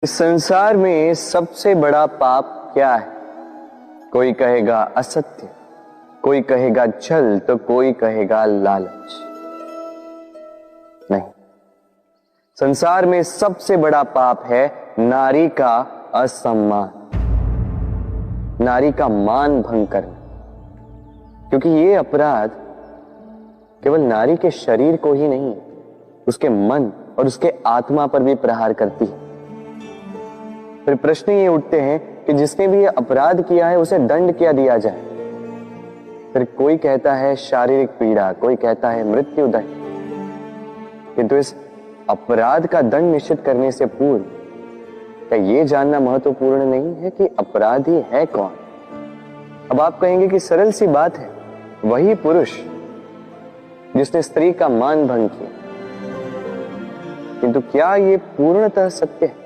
इस संसार में सबसे बड़ा पाप क्या है? कोई कहेगा असत्य, कोई कहेगा छल, तो कोई कहेगा लालच। नहीं, संसार में सबसे बड़ा पाप है नारी का असम्मान, नारी का मान भंग करना। क्योंकि ये अपराध केवल नारी के शरीर को ही नहीं, उसके मन और उसके आत्मा पर भी प्रहार करती है। फिर प्रश्न ये उठते हैं कि जिसने भी ये अपराध किया है उसे दंड क्या दिया जाए? फिर कोई कहता है शारीरिक पीड़ा, कोई कहता है मृत्यु दंड। किंतु इस अपराध का दंड निश्चित करने से पूर्व क्या ये जानना महत्वपूर्ण नहीं है कि अपराधी है कौन? अब आप कहेंगे कि सरल सी बात है, वही पुरुष जिसने स्त्री का मान भंग किया। किंतु क्या ये पूर्णतः सत्य है?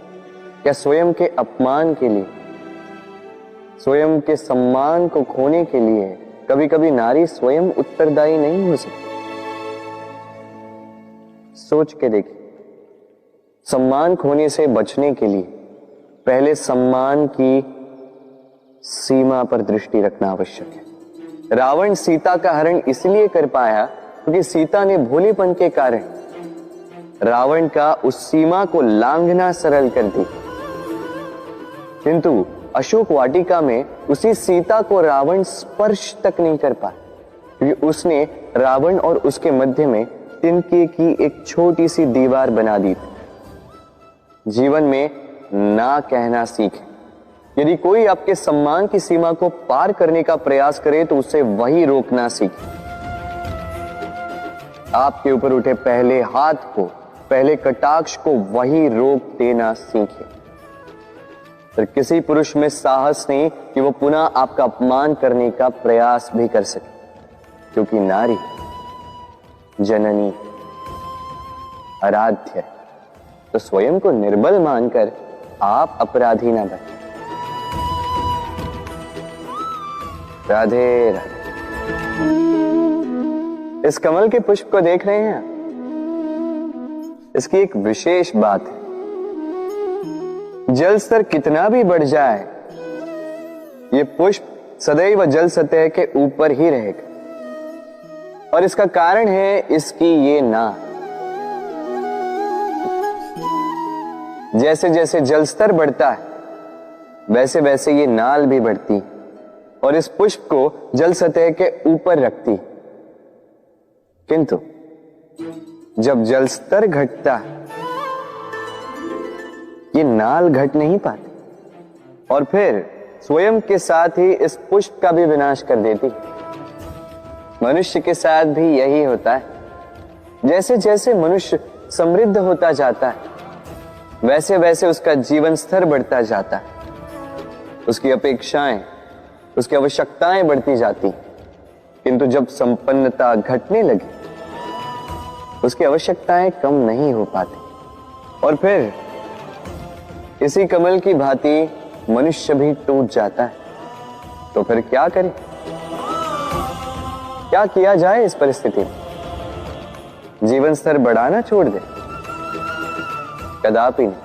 क्या स्वयं के अपमान के लिए, स्वयं के सम्मान को खोने के लिए कभी कभी नारी स्वयं उत्तरदायी नहीं हो सकती? सोच के देखिए, सम्मान खोने से बचने के लिए पहले सम्मान की सीमा पर दृष्टि रखना आवश्यक है। रावण सीता का हरण इसलिए कर पाया क्योंकि सीता ने भोलेपन के कारण रावण का उस सीमा को लांघना सरल कर दी। किंतु अशोक वाटिका में उसी सीता को रावण स्पर्श तक नहीं कर पाया क्योंकि उसने रावण और उसके मध्य में तिनके की एक छोटी सी दीवार बना दी थी। जीवन में ना कहना सीखें। यदि कोई आपके सम्मान की सीमा को पार करने का प्रयास करे तो उसे वही रोकना सीखें। आपके ऊपर उठे पहले हाथ को, पहले कटाक्ष को वही रोक देना सीखें। फिर किसी पुरुष में साहस नहीं कि वो पुनः आपका अपमान करने का प्रयास भी कर सके, क्योंकि नारी जननी आराध्य है। तो स्वयं को निर्बल मानकर आप अपराधी ना बने। राधे राधे। इस कमल के पुष्प को देख रहे हैं? इसकी एक विशेष बात है, जल स्तर कितना भी बढ़ जाए ये पुष्प सदैव जल सतह के ऊपर ही रहेगा। और इसका कारण है इसकी ये नाल। जैसे जैसे जल स्तर बढ़ता है वैसे वैसे ये नाल भी बढ़ती और इस पुष्प को जल सतह के ऊपर रखती। किंतु जब जल स्तर घटता है ये नाल घट नहीं पाती और फिर स्वयं के साथ ही इस पुष्प का भी विनाश कर देती। मनुष्य के साथ भी यही होता है। जैसे जैसे मनुष्य समृद्ध होता जाता है वैसे वैसे उसका जीवन स्तर बढ़ता जाता है, उसकी अपेक्षाएं, उसकी आवश्यकताएं बढ़ती जाती। किंतु जब संपन्नता घटने लगी उसकी आवश्यकताएं कम नहीं हो पाती और फिर इसी कमल की भांति मनुष्य भी टूट जाता है। तो फिर क्या करें? क्या किया जाए इस परिस्थिति में? जीवन स्तर बढ़ाना छोड़ दे? कदापि नहीं।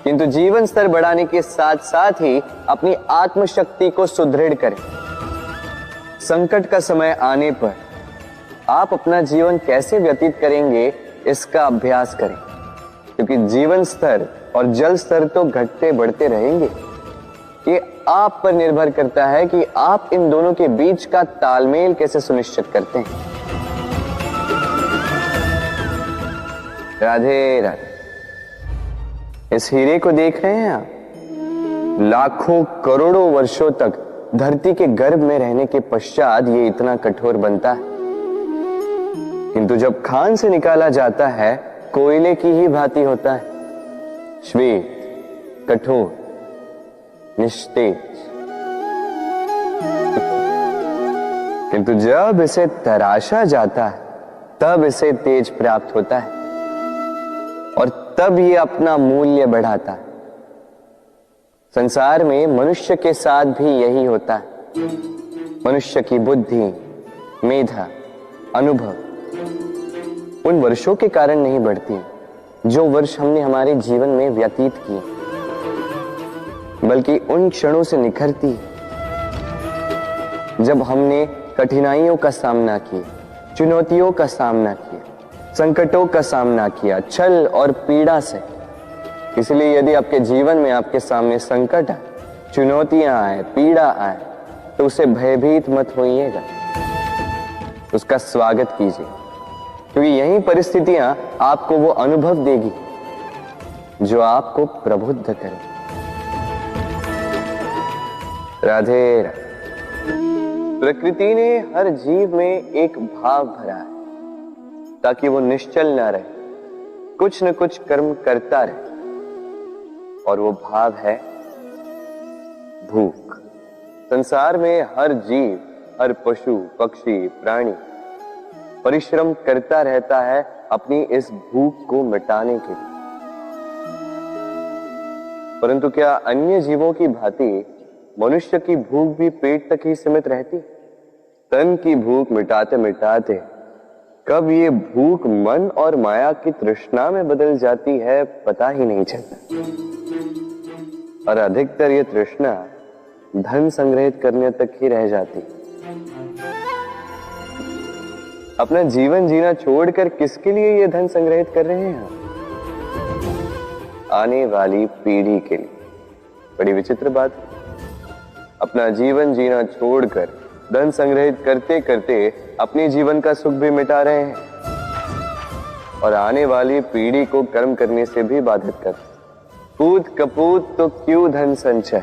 किंतु जीवन स्तर बढ़ाने के साथ साथ ही अपनी आत्मशक्ति को सुदृढ़ करें। संकट का समय आने पर आप अपना जीवन कैसे व्यतीत करेंगे इसका अभ्यास करें, क्योंकि जीवन स्तर और जल स्तर तो घटते बढ़ते रहेंगे। ये आप पर निर्भर करता है कि आप इन दोनों के बीच का तालमेल कैसे सुनिश्चित करते हैं। राधे राधे। इस हीरे को देख रहे हैं आप? लाखों करोड़ों वर्षों तक धरती के गर्भ में रहने के पश्चात ये इतना कठोर बनता है। किंतु जब खान से निकाला जाता है कोयले की ही भांति होता है, श्वेत, कठोर, निस्तेज। किंतु जब इसे तराशा जाता है तब इसे तेज प्राप्त होता है और तब ये अपना मूल्य बढ़ाता है। संसार में मनुष्य के साथ भी यही होता है। मनुष्य की बुद्धि, मेधा, अनुभव उन वर्षों के कारण नहीं बढ़ती, जो वर्ष हमने हमारे जीवन में व्यतीत किए, बल्कि उन क्षणों से निखरती है जब हमने कठिनाइयों का सामना किया, चुनौतियों का सामना किया, संकटों का सामना किया, छल और पीड़ा से। इसलिए यदि आपके जीवन में आपके सामने संकट आए, चुनौतियां आए, पीड़ा आए, तो उसे भयभीत मत होइएगा, उसका स्वागत कीजिए, क्योंकि यही परिस्थितियां आपको वो अनुभव देगी जो आपको प्रबुद्ध करे। राधे राधे। प्रकृति ने हर जीव में एक भाव भरा है ताकि वो निश्चल ना रहे, कुछ न कुछ कर्म करता रहे, और वो भाव है भूख। संसार में हर जीव, हर पशु, पक्षी, प्राणी परिश्रम करता रहता है अपनी इस भूख को मिटाने के लिए। परंतु क्या अन्य जीवों की भांति मनुष्य की भूख भी पेट तक ही सीमित रहती? तन की भूख मिटाते मिटाते कब ये भूख मन और माया की तृष्णा में बदल जाती है पता ही नहीं चलता। और अधिकतर ये तृष्णा धन संग्रहित करने तक ही रह जाती। अपना जीवन जीना छोड़कर किसके लिए ये धन संग्रहित कर रहे हैं? आने वाली पीढ़ी के लिए। बड़ी विचित्र बात। अपना जीवन जीना छोड़कर धन संग्रहित करते करते अपने जीवन का सुख भी मिटा रहे हैं और आने वाली पीढ़ी को कर्म करने से भी बाधित कर। पूत कपूत तो क्यों धन संचय,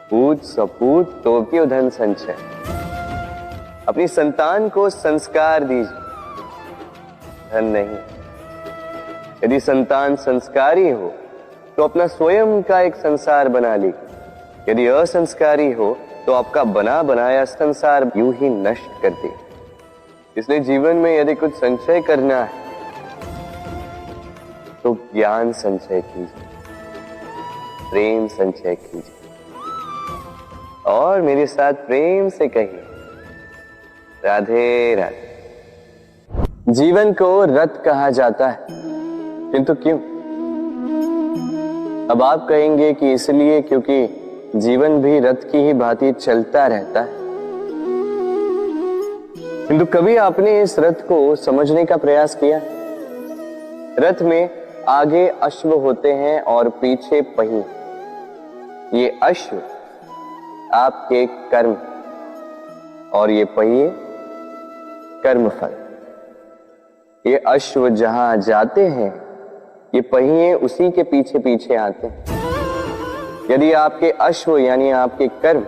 पूत सपूत तो क्यों धन संचय। अपनी संतान को संस्कार दीजिए, धन नहीं। यदि संतान संस्कारी हो तो अपना स्वयं का एक संसार बना ली। यदि असंस्कारी हो तो आपका बना बनाया संसार यूं ही नष्ट कर दे। इसलिए जीवन में यदि कुछ संचय करना है तो ज्ञान संचय कीजिए, प्रेम संचय कीजिए, और मेरे साथ प्रेम से कहिए राधे राधे। जीवन को रथ कहा जाता है, किंतु क्यों? अब आप कहेंगे कि इसलिए क्योंकि जीवन भी रथ की ही भांति चलता रहता है। किंतु कभी आपने इस रथ को समझने का प्रयास किया? रथ में आगे अश्व होते हैं और पीछे पहिए। ये अश्व आपके कर्म और ये पहिए कर्मफल। ये अश्व जहां जाते हैं, ये पहिए उसी के पीछे पीछे आते हैं। यदि आपके अश्व यानी आपके कर्म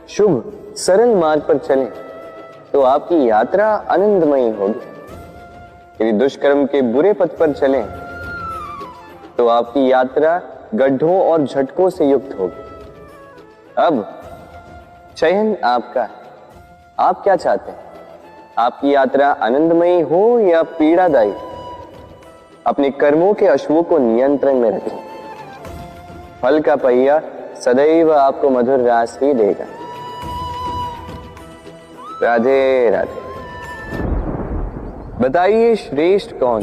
शुभ सरल मार्ग पर चले तो आपकी यात्रा आनंदमयी होगी। यदि दुष्कर्म के बुरे पथ पर चलें तो आपकी यात्रा गड्ढों और झटकों से युक्त होगी। अब चयन आपका है, आप क्या चाहते हैं? आपकी यात्रा आनंदमयी हो या पीड़ादायी? अपने कर्मों के अश्वों को नियंत्रण में रखें। फल का पहिया सदैव आपको मधुर रास ही देगा। राधे राधे। बताइए श्रेष्ठ कौन?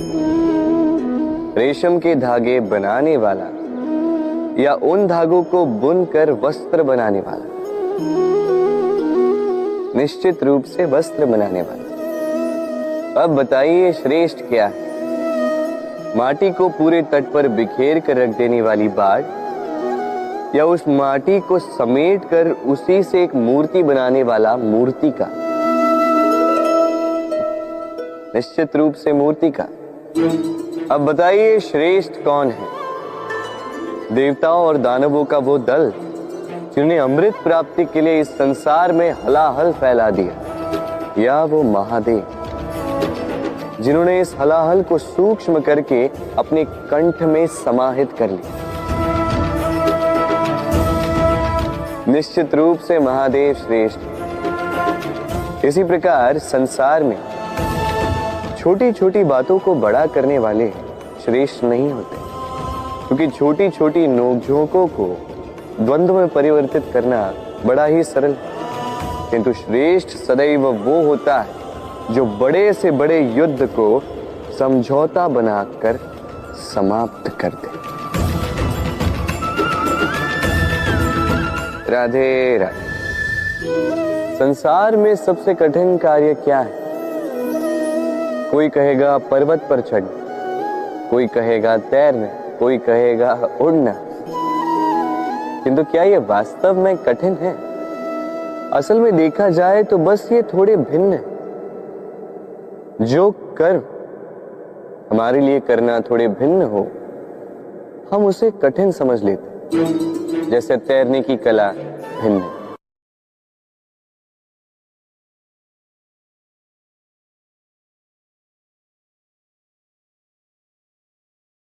रेशम के धागे बनाने वाला या उन धागों को बुनकर वस्त्र बनाने वाला? निश्चित रूप से वस्त्र बनाने वाला। अब बताइए श्रेष्ठ क्या है? माटी को पूरे तट पर बिखेर कर रख देने वाली बाढ़ या उस माटी को समेट कर उसी से एक मूर्ति बनाने वाला मूर्ति का? निश्चित रूप से मूर्ति का। अब बताइए श्रेष्ठ कौन है? देवताओं और दानवों का वो दल जिन्हें अमृत प्राप्ति के लिए इस संसार में हलाहल फैला दिया, या वो महादेव जिन्होंने इस हलाहल को सूक्ष्म करके अपने कंठ में समाहित कर लिया? निश्चित रूप से महादेव श्रेष्ठ। इसी प्रकार संसार में छोटी छोटी बातों को बड़ा करने वाले श्रेष्ठ नहीं होते, क्योंकि छोटी छोटी नोकझोंकों को द्वंद्व में परिवर्तित करना बड़ा ही सरल है। किंतु श्रेष्ठ सदैव वो होता है जो बड़े से बड़े युद्ध को समझौता बनाकर समाप्त कर दे। राधे राधे। संसार में सबसे कठिन कार्य क्या है? कोई कहेगा पर्वत पर चढ़ना, कोई कहेगा तैरना, कोई कहेगा उड़ना। किंतु क्या ये वास्तव में कठिन है? असल में देखा जाए तो बस ये थोड़े भिन्न है। जो कर्म हमारे लिए करना थोड़े भिन्न हो, हम उसे कठिन समझ लेते। जैसे तैरने की कला भिन्न है।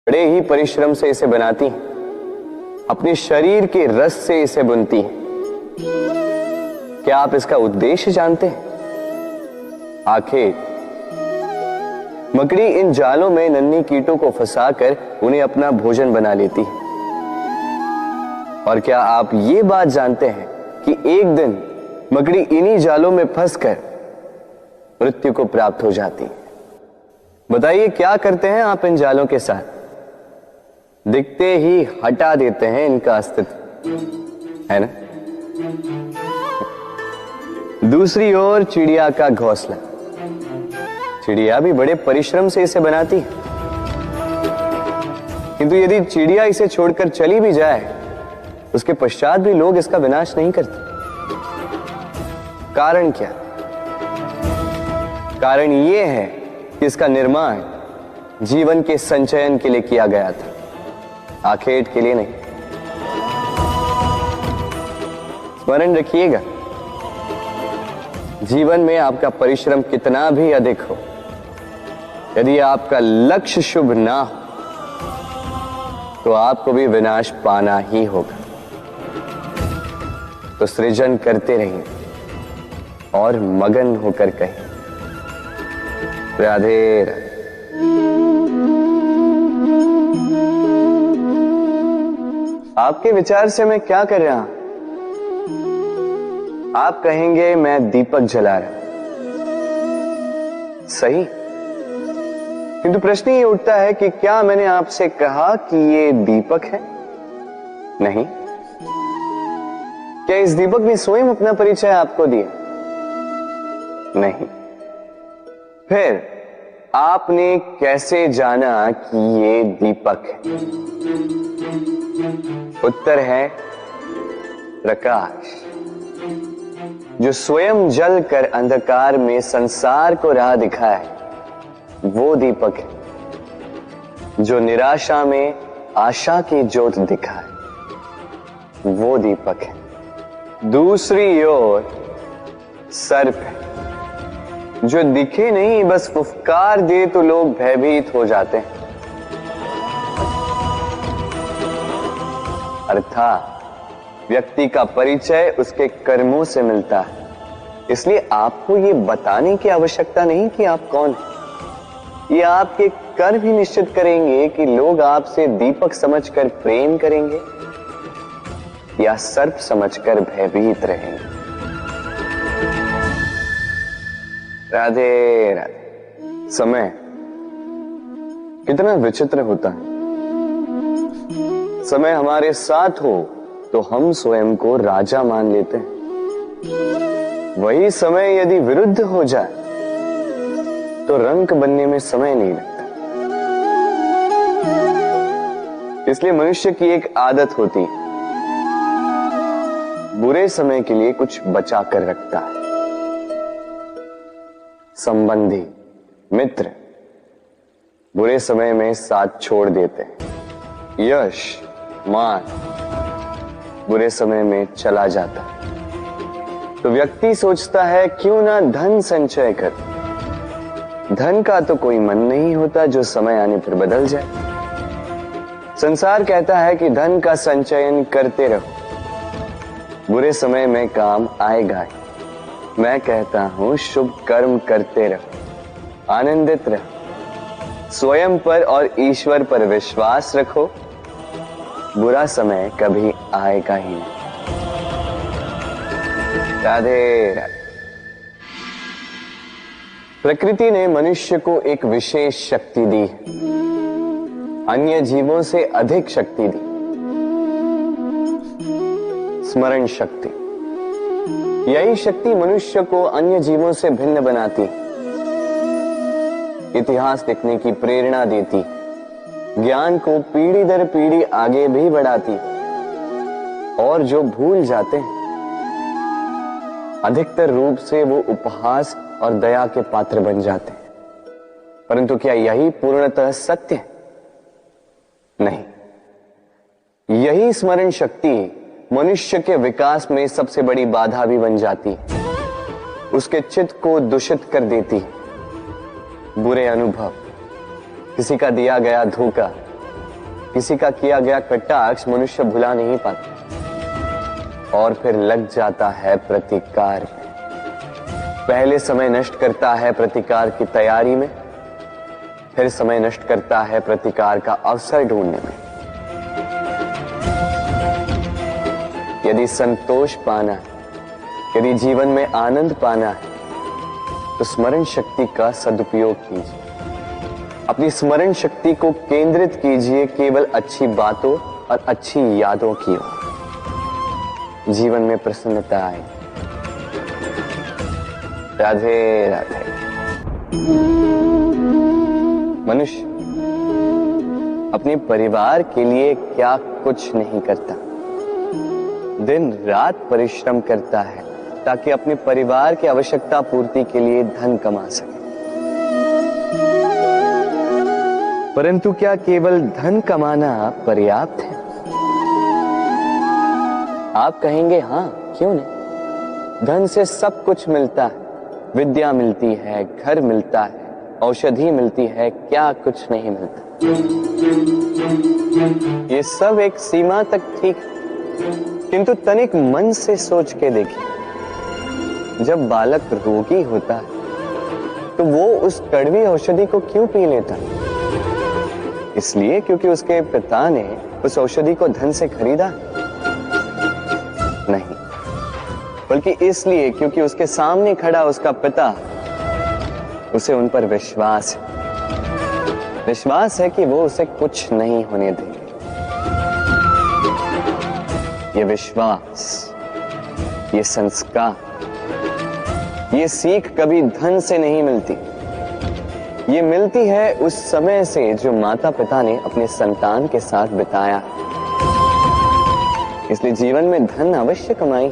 बड़े ही परिश्रम से इसे बनाती हैं, अपने शरीर के रस से इसे बुनती हैं। क्या आप इसका उद्देश्य जानते हैं? आखिर मकड़ी इन जालों में नन्ही कीटों को फंसाकर उन्हें अपना भोजन बना लेती है। और क्या आप ये बात जानते हैं कि एक दिन मकड़ी इन्हीं जालों में फंसकर मृत्यु को प्राप्त हो जाती है? बताइए क्या करते हैं आप इन जालों के साथ? दिखते ही हटा देते हैं इनका अस्तित्व, है ना? दूसरी ओर चिड़िया का घोंसला। चिड़िया भी बड़े परिश्रम से इसे बनाती है, किंतु यदि चिड़िया इसे छोड़कर चली भी जाए, उसके पश्चात भी लोग इसका विनाश नहीं करते। कारण क्या? कारण यह है कि इसका निर्माण जीवन के संचयन के लिए किया गया था, आखेट के लिए नहीं। स्मरण रखिएगा, जीवन में आपका परिश्रम कितना भी अधिक हो, यदि आपका लक्ष्य शुभ ना हो तो आपको भी विनाश पाना ही होगा। तो सृजन करते रहिए और मगन होकर कहिए राधे राधे। आपके विचार से मैं क्या कर रहा हूं? आप कहेंगे मैं दीपक जला रहा हूं। सही, किंतु प्रश्न ये उठता है कि क्या मैंने आपसे कहा कि ये दीपक है? नहीं। क्या इस दीपक ने स्वयं अपना परिचय आपको दिया? नहीं। फिर आपने कैसे जाना कि ये दीपक है? उत्तर है प्रकाश, जो स्वयं जल कर अंधकार में संसार को राह दिखाए, वो दीपक है। जो निराशा में आशा की ज्योत दिखाए, वो दीपक है। दूसरी ओर सर्प है, जो दिखे नहीं, बस फुफकार दे तो लोग भयभीत हो जाते हैं। अर्थात व्यक्ति का परिचय उसके कर्मों से मिलता है। इसलिए आपको यह बताने की आवश्यकता नहीं कि आप कौन हैं। ये आपके कर्म ही निश्चित करेंगे कि लोग आपसे दीपक समझकर प्रेम करेंगे या सर्प समझकर भयभीत रहेंगे। राधे राधे। समय कितना विचित्र होता है। समय हमारे साथ हो तो हम स्वयं को राजा मान लेते हैं। वही समय यदि विरुद्ध हो जाए तो रंक बनने में समय नहीं लगता। इसलिए मनुष्य की एक आदत होती है, बुरे समय के लिए कुछ बचा कर रखता है। संबंधी, मित्र बुरे समय में साथ छोड़ देते हैं। यश, मान बुरे समय में चला जाता है। तो व्यक्ति सोचता है क्यों ना धन संचय कर। धन का तो कोई मन नहीं होता जो समय आने पर बदल जाए। संसार कहता है कि धन का संचयन करते रहो, बुरे समय में काम आएगा ही। मैं कहता हूं शुभ कर्म करते रहो, आनंदित रहो, स्वयं पर और ईश्वर पर विश्वास रखो, बुरा समय कभी आएगा ही नहीं। राधे राधे। प्रकृति ने मनुष्य को एक विशेष शक्ति दी है। अन्य जीवों से अधिक शक्ति दी, स्मरण शक्ति। यही शक्ति मनुष्य को अन्य जीवों से भिन्न बनाती, इतिहास लिखने की प्रेरणा देती, ज्ञान को पीढ़ी दर पीढ़ी आगे भी बढ़ाती। और जो भूल जाते हैं अधिकतर रूप से वो उपहास और दया के पात्र बन जाते हैं। परंतु क्या यही पूर्णतः सत्य है? नहीं। यही स्मरण शक्ति मनुष्य के विकास में सबसे बड़ी बाधा भी बन जाती है, उसके चित्त को दूषित कर देती है। बुरे अनुभव, किसी का दिया गया धोखा, किसी का किया गया कटाक्ष मनुष्य भुला नहीं पाता और फिर लग जाता है प्रतिकार में। पहले समय नष्ट करता है प्रतिकार की तैयारी में, फिर समय नष्ट करता है प्रतिकार का अवसर ढूंढने में। यदि संतोष पाना है, यदि जीवन में आनंद पाना है, तो स्मरण शक्ति का सदुपयोग कीजिए। अपनी स्मरण शक्ति को केंद्रित कीजिए केवल अच्छी बातों और अच्छी यादों की ओर। जीवन में प्रसन्नता आए। राधे राधे। मनुष्य अपने परिवार के लिए क्या कुछ नहीं करता, दिन रात परिश्रम करता है ताकि अपने परिवार की आवश्यकता पूर्ति के लिए धन कमा सके। परंतु क्या केवल धन कमाना पर्याप्त है? आप कहेंगे हाँ, क्यों नहीं। धन से सब कुछ मिलता है, विद्या मिलती है, घर मिलता है, औषधि मिलती है, क्या कुछ नहीं मिलता। ये सब एक सीमा तक ठीक है, किंतु तनिक मन से सोच के देखिए, जब बालक रोगी होता है तो वो उस कड़वी औषधि को क्यों पी लेता? इसलिए क्योंकि उसके पिता ने उस औषधि को धन से खरीदा? नहीं, बल्कि इसलिए क्योंकि उसके सामने खड़ा उसका पिता, उसे उन पर विश्वास है। विश्वास है कि वो उसे कुछ नहीं होने देंगे। ये विश्वास, ये संस्कार, ये सीख कभी धन से नहीं मिलती। ये मिलती है उस समय से जो माता पिता ने अपने संतान के साथ बिताया। इसलिए जीवन में धन अवश्य कमाई,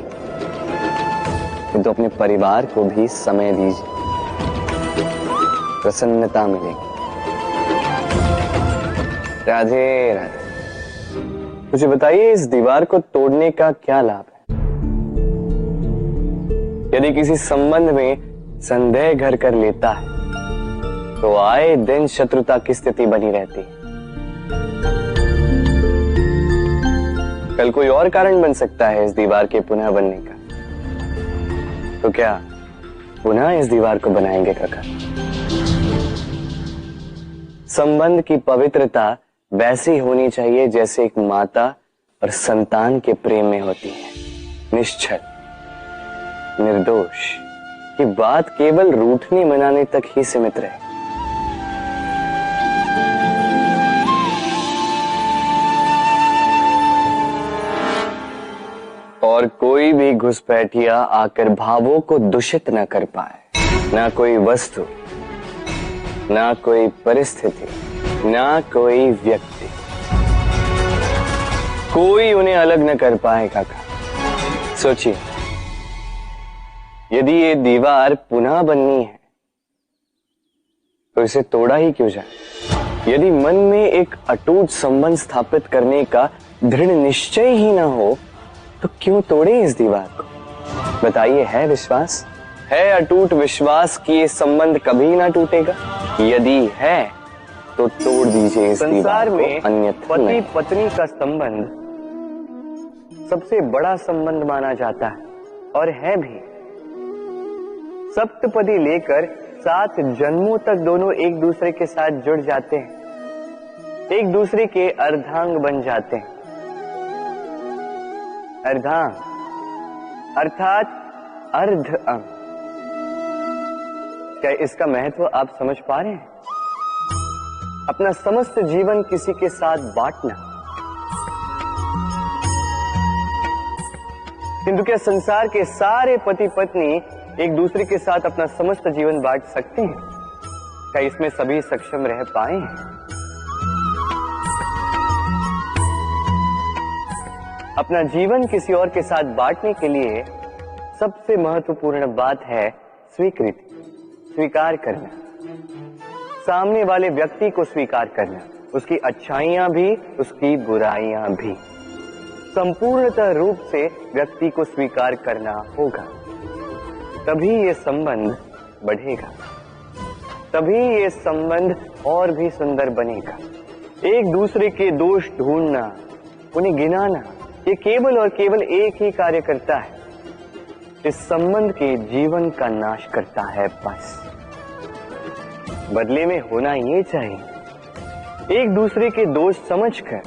किंतु अपने परिवार को भी समय दीजिए, प्रसन्नता मिलेगी। राधे राधे। मुझे बताइए, इस दीवार को तोड़ने का क्या लाभ है? यदि किसी संबंध में संदेह घर कर लेता है तो आए दिन शत्रुता की स्थिति बनी रहती है। कल कोई और कारण बन सकता है इस दीवार के पुनः बनने का। तो क्या पुनः इस दीवार को बनाएंगे काका? संबंध की पवित्रता वैसी होनी चाहिए जैसे एक माता और संतान के प्रेम में होती है, निश्चल, निर्दोष, कि बात केवल रूठने मनाने तक ही सीमित रहे। और कोई भी घुसपैठिया आकर भावों को दूषित न कर पाए। ना कोई वस्तु, ना कोई परिस्थिति, ना कोई व्यक्ति, कोई उन्हें अलग न कर पाए काका। सोचिए, यदि ये दीवार पुनः बननी है तो इसे तोड़ा ही क्यों जाए? यदि मन में एक अटूट संबंध स्थापित करने का दृढ़ निश्चय ही ना हो तो क्यों तोड़े इस दीवार को? बताइए, है विश्वास, है अटूट विश्वास कि ये संबंध कभी ना टूटेगा? यदि है तो तोड़ दीजिए इस दीवार को, अन्यथा पति पत्नी का संबंध सबसे बड़ा संबंध माना जाता है और है भी। सप्तपदी लेकर 7 जन्मों तक दोनों एक दूसरे के साथ जुड़ जाते हैं, एक दूसरे के अर्धांग बन जाते हैं। अर्धांग अर्थात अर्ध अंग। क्या इसका महत्व आप समझ पा रहे हैं? अपना समस्त जीवन किसी के साथ बांटना। किंतु क्या संसार के सारे पति पत्नी एक दूसरे के साथ अपना समस्त जीवन बांट सकते हैं? क्या इसमें सभी सक्षम रह पाए हैं? अपना जीवन किसी और के साथ बांटने के लिए सबसे महत्वपूर्ण बात है स्वीकृति, स्वीकार करना, सामने वाले व्यक्ति को स्वीकार करना, उसकी अच्छाइयां भी, उसकी बुराइयां भी, संपूर्णतः रूप से व्यक्ति को स्वीकार करना होगा। तभी ये संबंध बढ़ेगा, तभी ये संबंध और भी सुंदर बनेगा। एक दूसरे के दोष ढूंढना, उन्हें गिनाना, ये केवल और केवल एक ही कार्य करता है, इस संबंध के जीवन का नाश करता है। बस बदले में होना ये चाहिए, एक दूसरे के दोष समझकर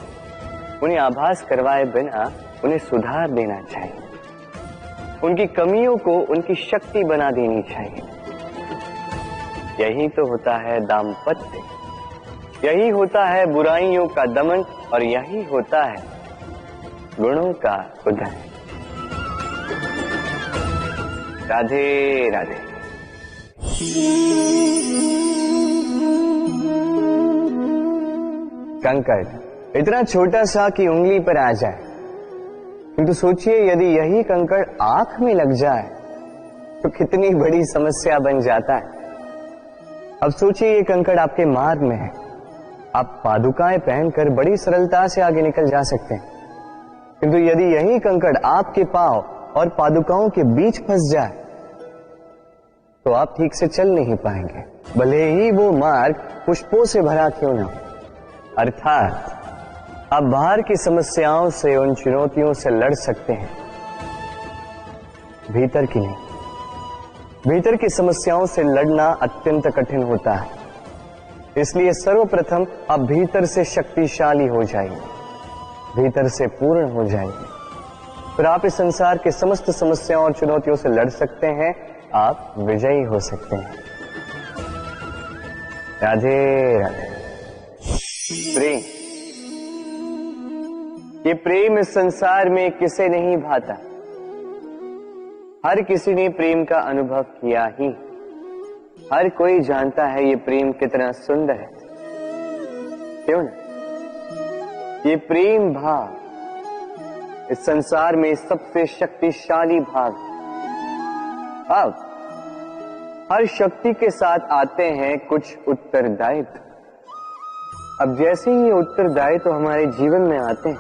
उन्हें आभास करवाए बिना उन्हें सुधार देना चाहिए, उनकी कमियों को उनकी शक्ति बना देनी चाहिए। यही तो होता है दाम्पत्य, यही होता है बुराइयों का दमन, और यही होता है गुणों का उदय। राधे राधे। कंकड़ इतना छोटा सा कि उंगली पर आ जाए, किंतु सोचिए यदि यही कंकड़ आंख में लग जाए तो कितनी बड़ी समस्या बन जाता है। अब सोचिए ये कंकड़ आपके मार्ग में है, आप पादुकाएं पहनकर बड़ी सरलता से आगे निकल जा सकते हैं, किंतु यदि यही कंकड़ आपके पांव और पादुकाओं के बीच फंस जाए तो आप ठीक से चल नहीं पाएंगे, भले ही वो मार्ग पुष्पों से भरा क्यों ना हो। अर्थात आप बाहर की समस्याओं से, उन चुनौतियों से लड़ सकते हैं, भीतर की नहीं। भीतर की समस्याओं से लड़ना अत्यंत कठिन होता है, इसलिए सर्वप्रथम आप भीतर से शक्तिशाली हो जाइए, भीतर से पूर्ण हो जाइए, फिर आप इस संसार के समस्त समस्याओं और चुनौतियों से लड़ सकते हैं, आप विजयी हो सकते हैं। राधे राधे। प्रेम, ये प्रेम इस संसार में किसे नहीं भाता, हर किसी ने प्रेम का अनुभव किया ही, हर कोई जानता है ये प्रेम कितना सुंदर है, क्यों ना? ये प्रेम भाव इस संसार में सबसे शक्तिशाली भाव। अब हर शक्ति के साथ आते हैं कुछ उत्तरदायित्व। अब जैसे ही ये उत्तरदायित्व हमारे जीवन में आते हैं,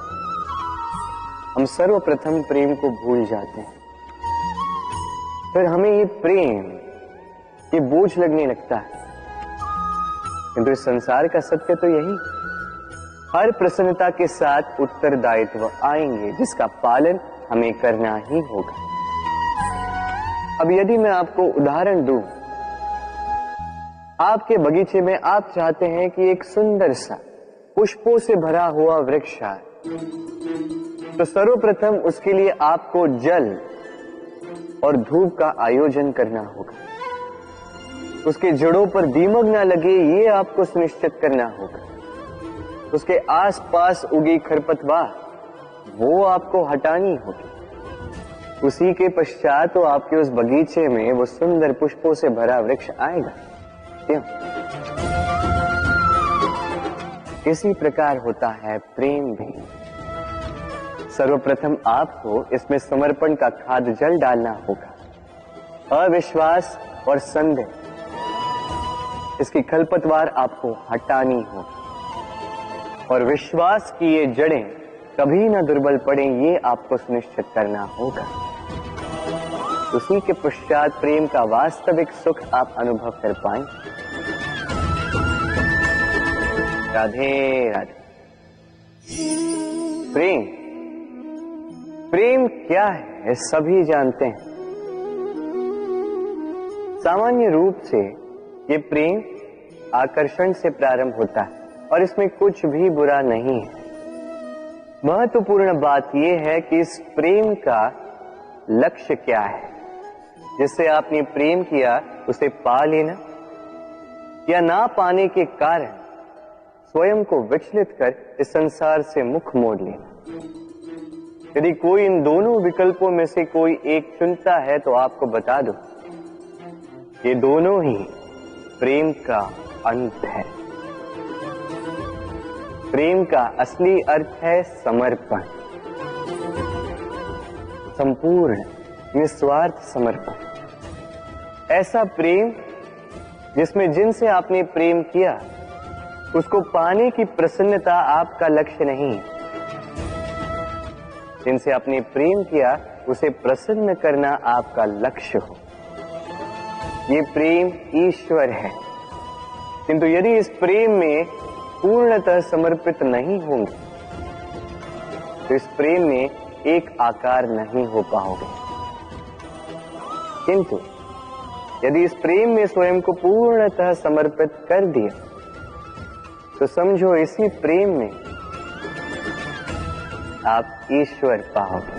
हम सर्वप्रथम प्रेम को भूल जाते हैं, फिर हमें ये प्रेम, ये बोझ लगने लगता है। किंतु इस संसार का सत्य तो यही, हर प्रसन्नता के साथ उत्तरदायित्व आएंगे जिसका पालन हमें करना ही होगा। अब यदि मैं आपको उदाहरण दूं, आपके बगीचे में आप चाहते हैं कि एक सुंदर सा पुष्पों से भरा हुआ वृक्ष आए, तो सर्वप्रथम उसके लिए आपको जल और धूप का आयोजन करना होगा, उसके जड़ों पर दीमक ना लगे ये आपको सुनिश्चित करना होगा, उसके आसपास उगी खरपतवार वो आपको हटानी होगी, उसी के पश्चात तो आपके उस बगीचे में वो सुंदर पुष्पों से भरा वृक्ष आएगा। क्यों? इसी प्रकार होता है प्रेम भी। सर्वप्रथम आपको इसमें समर्पण का खाद जल डालना होगा, अविश्वास और संदेह, इसकी खरपतवार आपको हटानी होगी, और विश्वास की ये जड़ें कभी ना दुर्बल पड़े ये आपको सुनिश्चित करना होगा। उसी के पश्चात प्रेम का वास्तविक सुख आप अनुभव कर पाएंगे। राधे राधे। प्रेम, प्रेम क्या है सभी जानते हैं। सामान्य रूप से ये प्रेम आकर्षण से प्रारंभ होता है और इसमें कुछ भी बुरा नहीं है। महत्वपूर्ण बात यह है कि इस प्रेम का लक्ष्य क्या है। जिससे आपने प्रेम किया उसे पा लेना या ना पाने के कारण स्वयं को विचलित कर इस संसार से मुख मोड़ लेना। यदि कोई इन दोनों विकल्पों में से कोई एक चुनता है तो आपको बता दो, ये दोनों ही प्रेम का अंत है। प्रेम का असली अर्थ है समर्पण, संपूर्ण निस्वार्थ समर्पण। ऐसा प्रेम जिसमें जिनसे आपने प्रेम किया उसको पाने की प्रसन्नता आपका लक्ष्य नहीं, जिनसे आपने प्रेम किया उसे प्रसन्न करना आपका लक्ष्य हो। ये प्रेम ईश्वर है, किंतु यदि इस प्रेम में पूर्णतः समर्पित नहीं होंगे तो इस प्रेम में एक आकार नहीं हो पाओगे। किंतु यदि इस प्रेम में स्वयं को पूर्णतः समर्पित कर दिया तो समझो इसी प्रेम में आप ईश्वर पाओगे।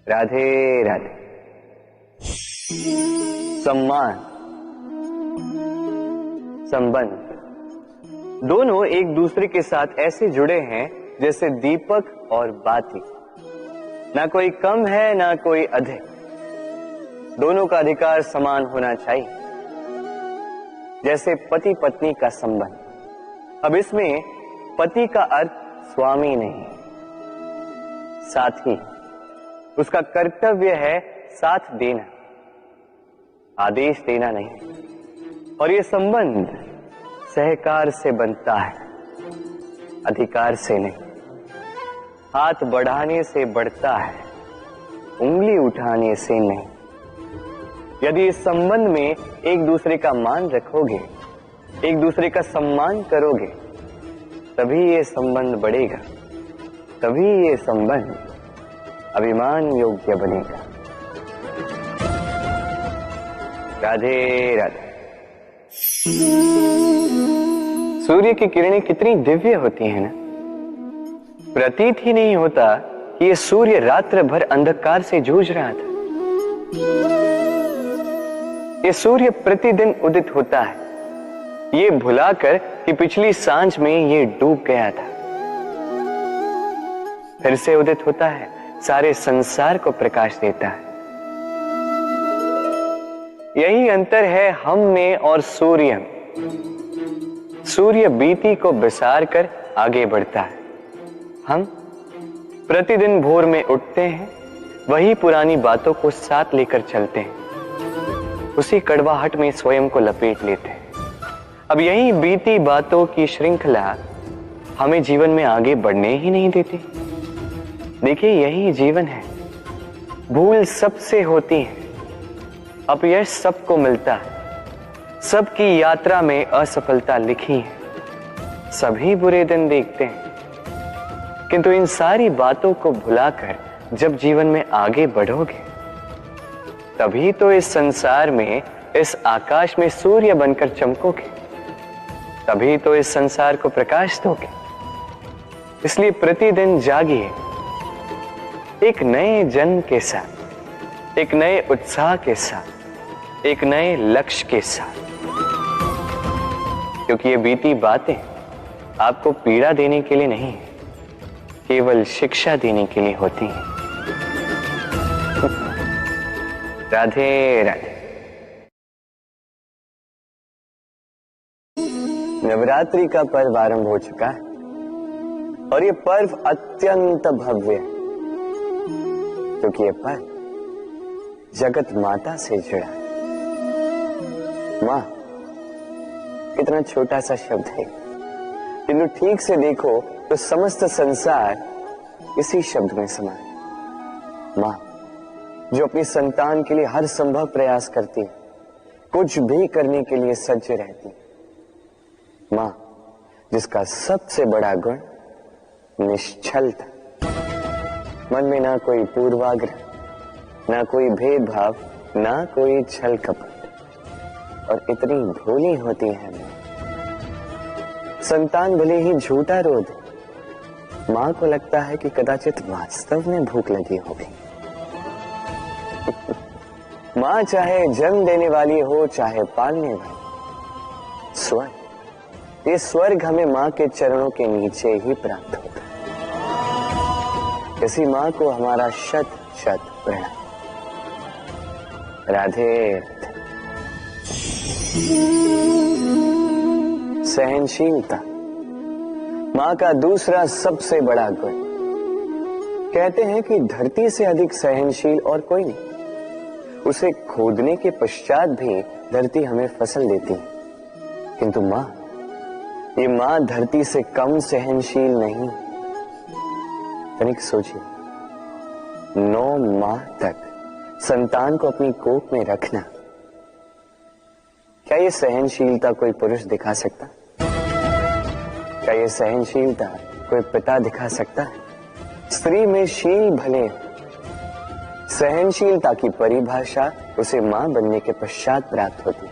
राधे राधे। सम्मान, संबंध दोनों एक दूसरे के साथ ऐसे जुड़े हैं जैसे दीपक और बाती। ना कोई कम है ना कोई अधिक, दोनों का अधिकार समान होना चाहिए, जैसे पति पत्नी का संबंध। अब इसमें पति का अर्थ स्वामी नहीं, साथी। उसका कर्तव्य है साथ देना, आदेश देना नहीं। और ये संबंध सहकार से बनता है, अधिकार से नहीं। हाथ बढ़ाने से बढ़ता है, उंगली उठाने से नहीं। यदि इस संबंध में एक दूसरे का मान रखोगे, एक दूसरे का सम्मान करोगे, तभी ये संबंध बढ़ेगा, तभी ये संबंध अभिमान योग्य बनेगा। राधे राधे। सूर्य की किरणें कितनी दिव्य होती हैं ना। प्रतीत ही नहीं होता कि ये सूर्य रात्र भर अंधकार से जूझ रहा था। ये सूर्य प्रतिदिन उदित होता है, ये भुलाकर कि पिछली सांझ में ये डूब गया था। फिर से उदित होता है, सारे संसार को प्रकाश देता है। यही अंतर है हम में और सूर्य में। सूर्य बीती को बिसार कर आगे बढ़ता है, हम प्रतिदिन भोर में उठते हैं, वही पुरानी बातों को साथ लेकर चलते हैं, उसी कड़वाहट में स्वयं को लपेट लेते हैं। अब यही बीती बातों की श्रृंखला हमें जीवन में आगे बढ़ने ही नहीं देती। देखिए, यही जीवन है। भूल सबसे होती है, अपयश सबको मिलता है, सबकी यात्रा में असफलता लिखी है, सभी बुरे दिन देखते हैं। किंतु इन सारी बातों को भुलाकर जब जीवन में आगे बढ़ोगे, तभी तो इस संसार में, इस आकाश में सूर्य बनकर चमकोगे, तभी तो इस संसार को प्रकाश दोगे। इसलिए प्रतिदिन जागिए, एक नए जन्म के साथ, एक नए उत्साह के साथ, एक नए लक्ष्य के साथ। क्योंकि ये बीती बातें आपको पीड़ा देने के लिए नहीं, केवल शिक्षा देने के लिए होती हैं। राधे राधे। नवरात्रि का पर्व आरंभ हो चुका है और ये पर्व अत्यंत भव्य है, क्योंकि ये पर्व जगत माता से जुड़ा है। मां कितना छोटा सा शब्द है, किंतु ठीक से देखो तो समस्त संसार इसी शब्द में समा है। मां जो अपनी संतान के लिए हर संभव प्रयास करती है, कुछ भी करने के लिए सज्ज रहती है। मां जिसका सबसे बड़ा गुण निश्चलता, मन में ना कोई पूर्वाग्रह, ना कोई भेदभाव, ना कोई छल कपट, और इतनी भोली होती है मां। संतान भले ही झूठा रो दे, मां को लगता है कि कदाचित वास्तव में भूख लगी होगी। मां चाहे जन्म देने वाली हो चाहे पालने वाली, स्वयं ये स्वर्ग हमें माँ के चरणों के नीचे ही प्राप्त होता है। इसी माँ को हमारा शत शत प्रणाम। राधे राधे। सहनशीलता माँ का दूसरा सबसे बड़ा गुण। कहते हैं कि धरती से अधिक सहनशील और कोई नहीं। उसे खोदने के पश्चात भी धरती हमें फसल देती है, किंतु माँ, ये माँ धरती से कम सहनशील नहीं। तनिक सोचिए, 9 माह तक संतान को अपनी कोख में रखना, क्या ये सहनशीलता कोई पुरुष दिखा सकता? क्या ये सहनशीलता कोई पिता दिखा सकता है? स्त्री में शील भले, सहनशीलता की परिभाषा उसे मां बनने के पश्चात प्राप्त होती है।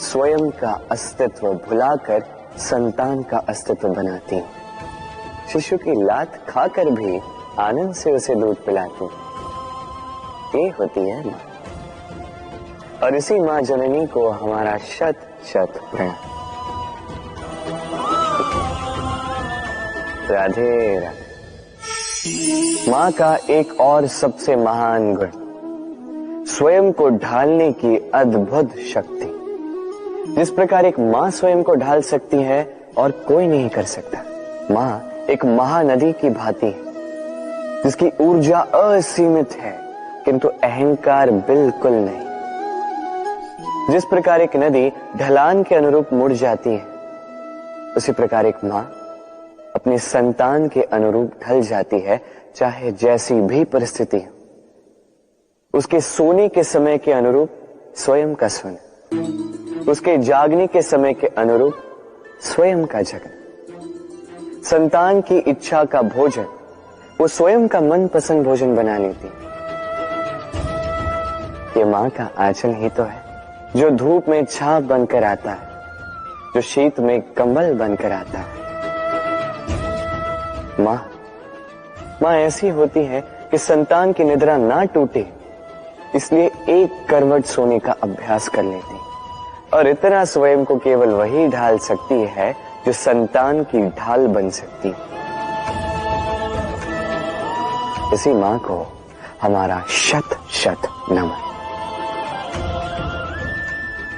स्वयं का अस्तित्व भुलाकर संतान का अस्तित्व बनाती है। शिशु की लात खाकर भी आनंद से उसे दूध पिलाती है। ये होती है मां। और इसी मां जननी को हमारा शत शत प्रणाम। राधे राधे। मां का एक और सबसे महान गुण, स्वयं को ढालने की अद्भुत शक्ति। जिस प्रकार एक मां स्वयं को ढाल सकती है और कोई नहीं कर सकता। मां एक महानदी की भांति है, जिसकी ऊर्जा असीमित है किंतु अहंकार बिल्कुल नहीं। जिस प्रकार एक नदी ढलान के अनुरूप मुड़ जाती है, उसी प्रकार एक मां अपने संतान के अनुरूप ढल जाती है, चाहे जैसी भी परिस्थिति हो। उसके सोने के समय के अनुरूप स्वयं का सोना, उसके जागने के समय के अनुरूप स्वयं का जगना। संतान की इच्छा का भोजन वो स्वयं का मनपसंद भोजन बना लेती। ये मां का आंचल ही तो है, जो धूप में छाप बनकर आता है, जो शीत में कंबल बनकर आता है। मां ऐसी होती है कि संतान की निद्रा ना टूटे, इसलिए एक करवट सोने का अभ्यास कर लेती है। और इतना स्वयं को केवल वही ढाल सकती है जो संतान की ढाल बन सकती है। इसी मां को हमारा शत शत नमन।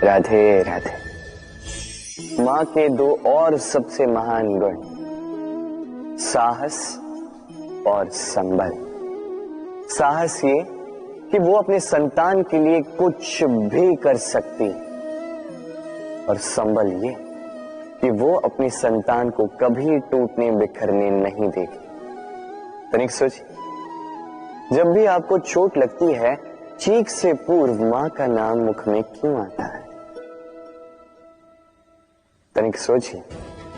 राधे राधे। मां के 2 और सबसे महान गुण, साहस और संबल। साहस ये कि वो अपने संतान के लिए कुछ भी कर सकती, और संबल ये कि वो अपनी संतान को कभी टूटने बिखरने नहीं देगी। तनिक सोचिए, जब भी आपको चोट लगती है, चीख से पूर्व मां का नाम मुख में क्यों आता है? तनिक सोचिए,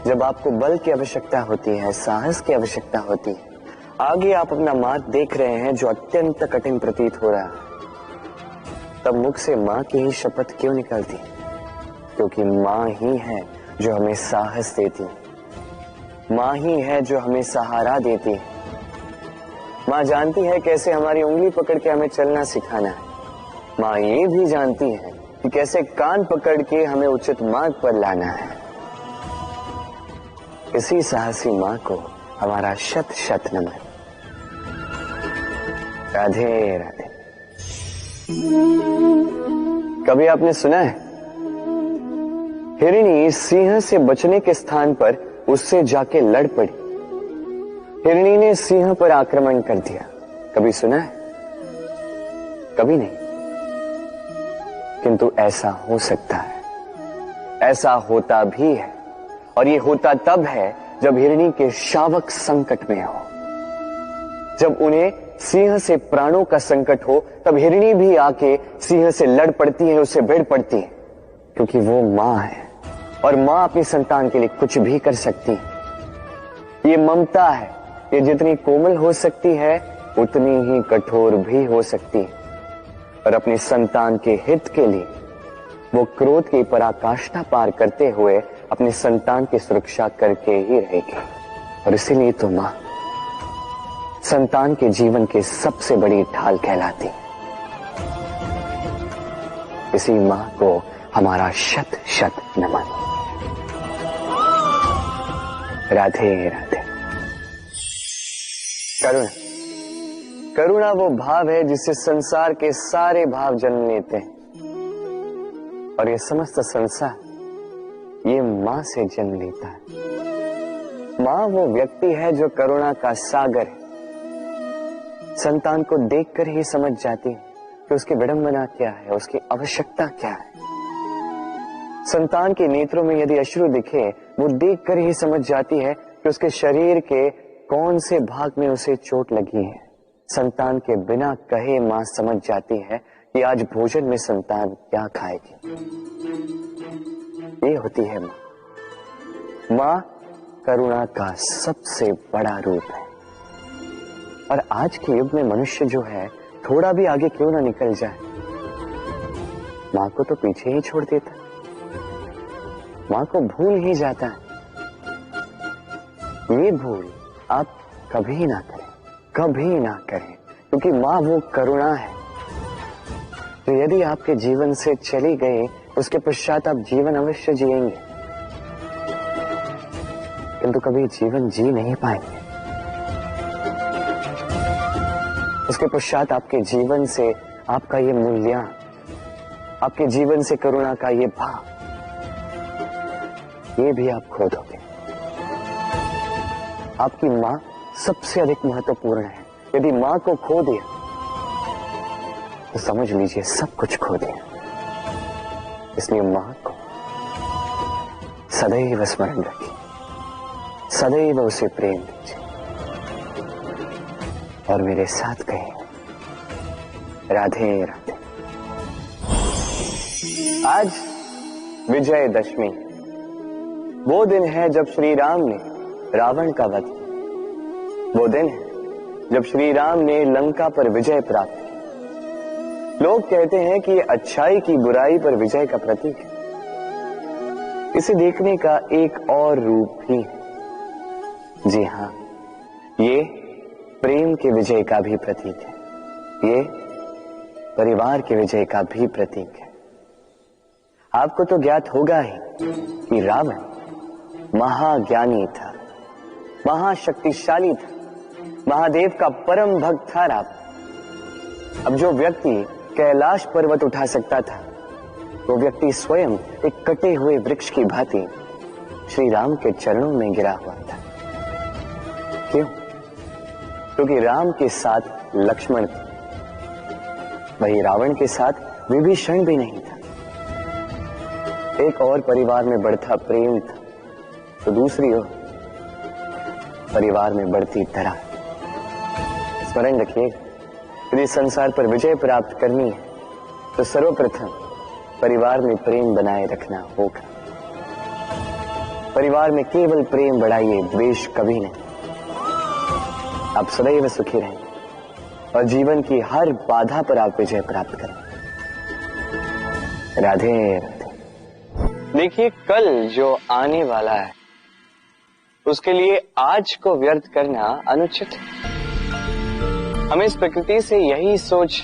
जब आपको बल की आवश्यकता होती है, साहस की आवश्यकता होती है, आगे आप अपना मार्ग देख रहे हैं जो अत्यंत कठिन प्रतीत हो रहा है, तब मुख से मां की ही शपथ क्यों निकलती? क्योंकि मां ही है जो हमें साहस देती है, मां ही है जो हमें सहारा देती है। मां जानती है कैसे हमारी उंगली पकड़ के हमें चलना सिखाना है। मां ये भी जानती है कि कैसे कान पकड़ के हमें उचित मार्ग पर लाना है। इसी साहसी मां को हमारा शत शत नमन। राधे राधे। कभी आपने सुना है, हिरणी सिंह से बचने के स्थान पर उससे जाके लड़ पड़ी। हिरणी ने सिंह पर आक्रमण कर दिया। कभी सुना है? कभी नहीं। किंतु ऐसा हो सकता है, ऐसा होता भी है। और ये होता तब है जब हिरणी के शावक संकट में हो, जब उन्हें सिंह से प्राणों का संकट हो, तब हिरणी भी आके सिंह से लड़ पड़ती है, उससे भिड़ पड़ती है, क्योंकि वो मां है और मां अपनी संतान के लिए कुछ भी कर सकती है। ये ममता है, ये जितनी कोमल हो सकती है उतनी ही कठोर भी हो सकती है। और अपनी संतान के हित के लिए वो क्रोध की पराकाष्ठा पार करते हुए अपनी संतान की सुरक्षा करके ही रहेगी। और इसीलिए तो मां संतान के जीवन की सबसे बड़ी ढाल कहलाती। इसी मां को हमारा शत शत नमन। राधे राधे। करुणा, करुणा वो भाव है जिससे संसार के सारे भाव जन्म लेते हैं, और ये समस्त संसार ये मां से जन्म लेता है। मां वो व्यक्ति है जो करुणा का सागर है। संतान को देखकर ही समझ जाती है कि उसकी विडंबना क्या है, उसकी आवश्यकता क्या है। संतान के नेत्रों में यदि अश्रु दिखे, वो देखकर ही समझ जाती है कि उसके शरीर के कौन से भाग में उसे चोट लगी है। संतान के बिना कहे मां समझ जाती है कि आज भोजन में संतान क्या खाएगी। ये होती है मां। मां करुणा का सबसे बड़ा रूप है। और आज के युग में मनुष्य जो है, थोड़ा भी आगे क्यों ना निकल जाए, मां को तो पीछे ही छोड़ देता है, मां को भूल ही जाता है। ये भूल आप कभी ना करें, कभी ना करें, क्योंकि मां वो करुणा है तो यदि आपके जीवन से चली गई, उसके पश्चात आप जीवन अवश्य जिएंगे, किंतु कभी जीवन जी नहीं पाएंगे। उसके पश्चात आपके जीवन से आपका ये मूल्यांकन, आपके जीवन से करुणा का ये भाव, ये भी आप खो दोगे। आपकी मां सबसे अधिक महत्वपूर्ण है। यदि मां को खो दिया तो समझ लीजिए सब कुछ खो दिया। इसलिए मां को सदैव स्मरण रखिए, सदैव उसे प्रेम दीजिए, और मेरे साथ कहें राधे राधे। आज विजयदशमी, वो दिन है जब श्री राम ने रावण का वध किया। वो दिन है जब श्री राम ने लंका पर विजय प्राप्त की। लोग कहते हैं कि ये अच्छाई की बुराई पर विजय का प्रतीक है। इसे देखने का एक और रूप भी है। जी हां, ये प्रेम के विजय का भी प्रतीक है। ये परिवार के विजय का भी प्रतीक है। आपको तो ज्ञात होगा ही कि रावण महाज्ञानी था, महाशक्तिशाली था, महादेव का परम भक्त था रावण। अब जो व्यक्ति कैलाश पर्वत उठा सकता था, वो व्यक्ति स्वयं एक कटे हुए वृक्ष की भांति श्री राम के चरणों में गिरा हुआ था। क्यों? क्योंकि राम के साथ लक्ष्मण था, वही रावण के साथ विभीषण भी नहीं था। एक और परिवार में बढ़ता प्रेम था, तो दूसरी ओर परिवार में बढ़ती दरार। स्मरण रखिए, यदि संसार पर विजय प्राप्त करनी है तो सर्वप्रथम परिवार में प्रेम बनाए रखना होगा। परिवार में केवल प्रेम बढ़ाइए, द्वेष कभी नहीं। आप सदैव सुखी रहेंगे और जीवन की हर बाधा पर आप विजय प्राप्त करें। राधे राधे। देखिए, कल जो आने वाला है उसके लिए आज को व्यर्थ करना अनुचित है। हमें इस प्रकृति से यही सोच,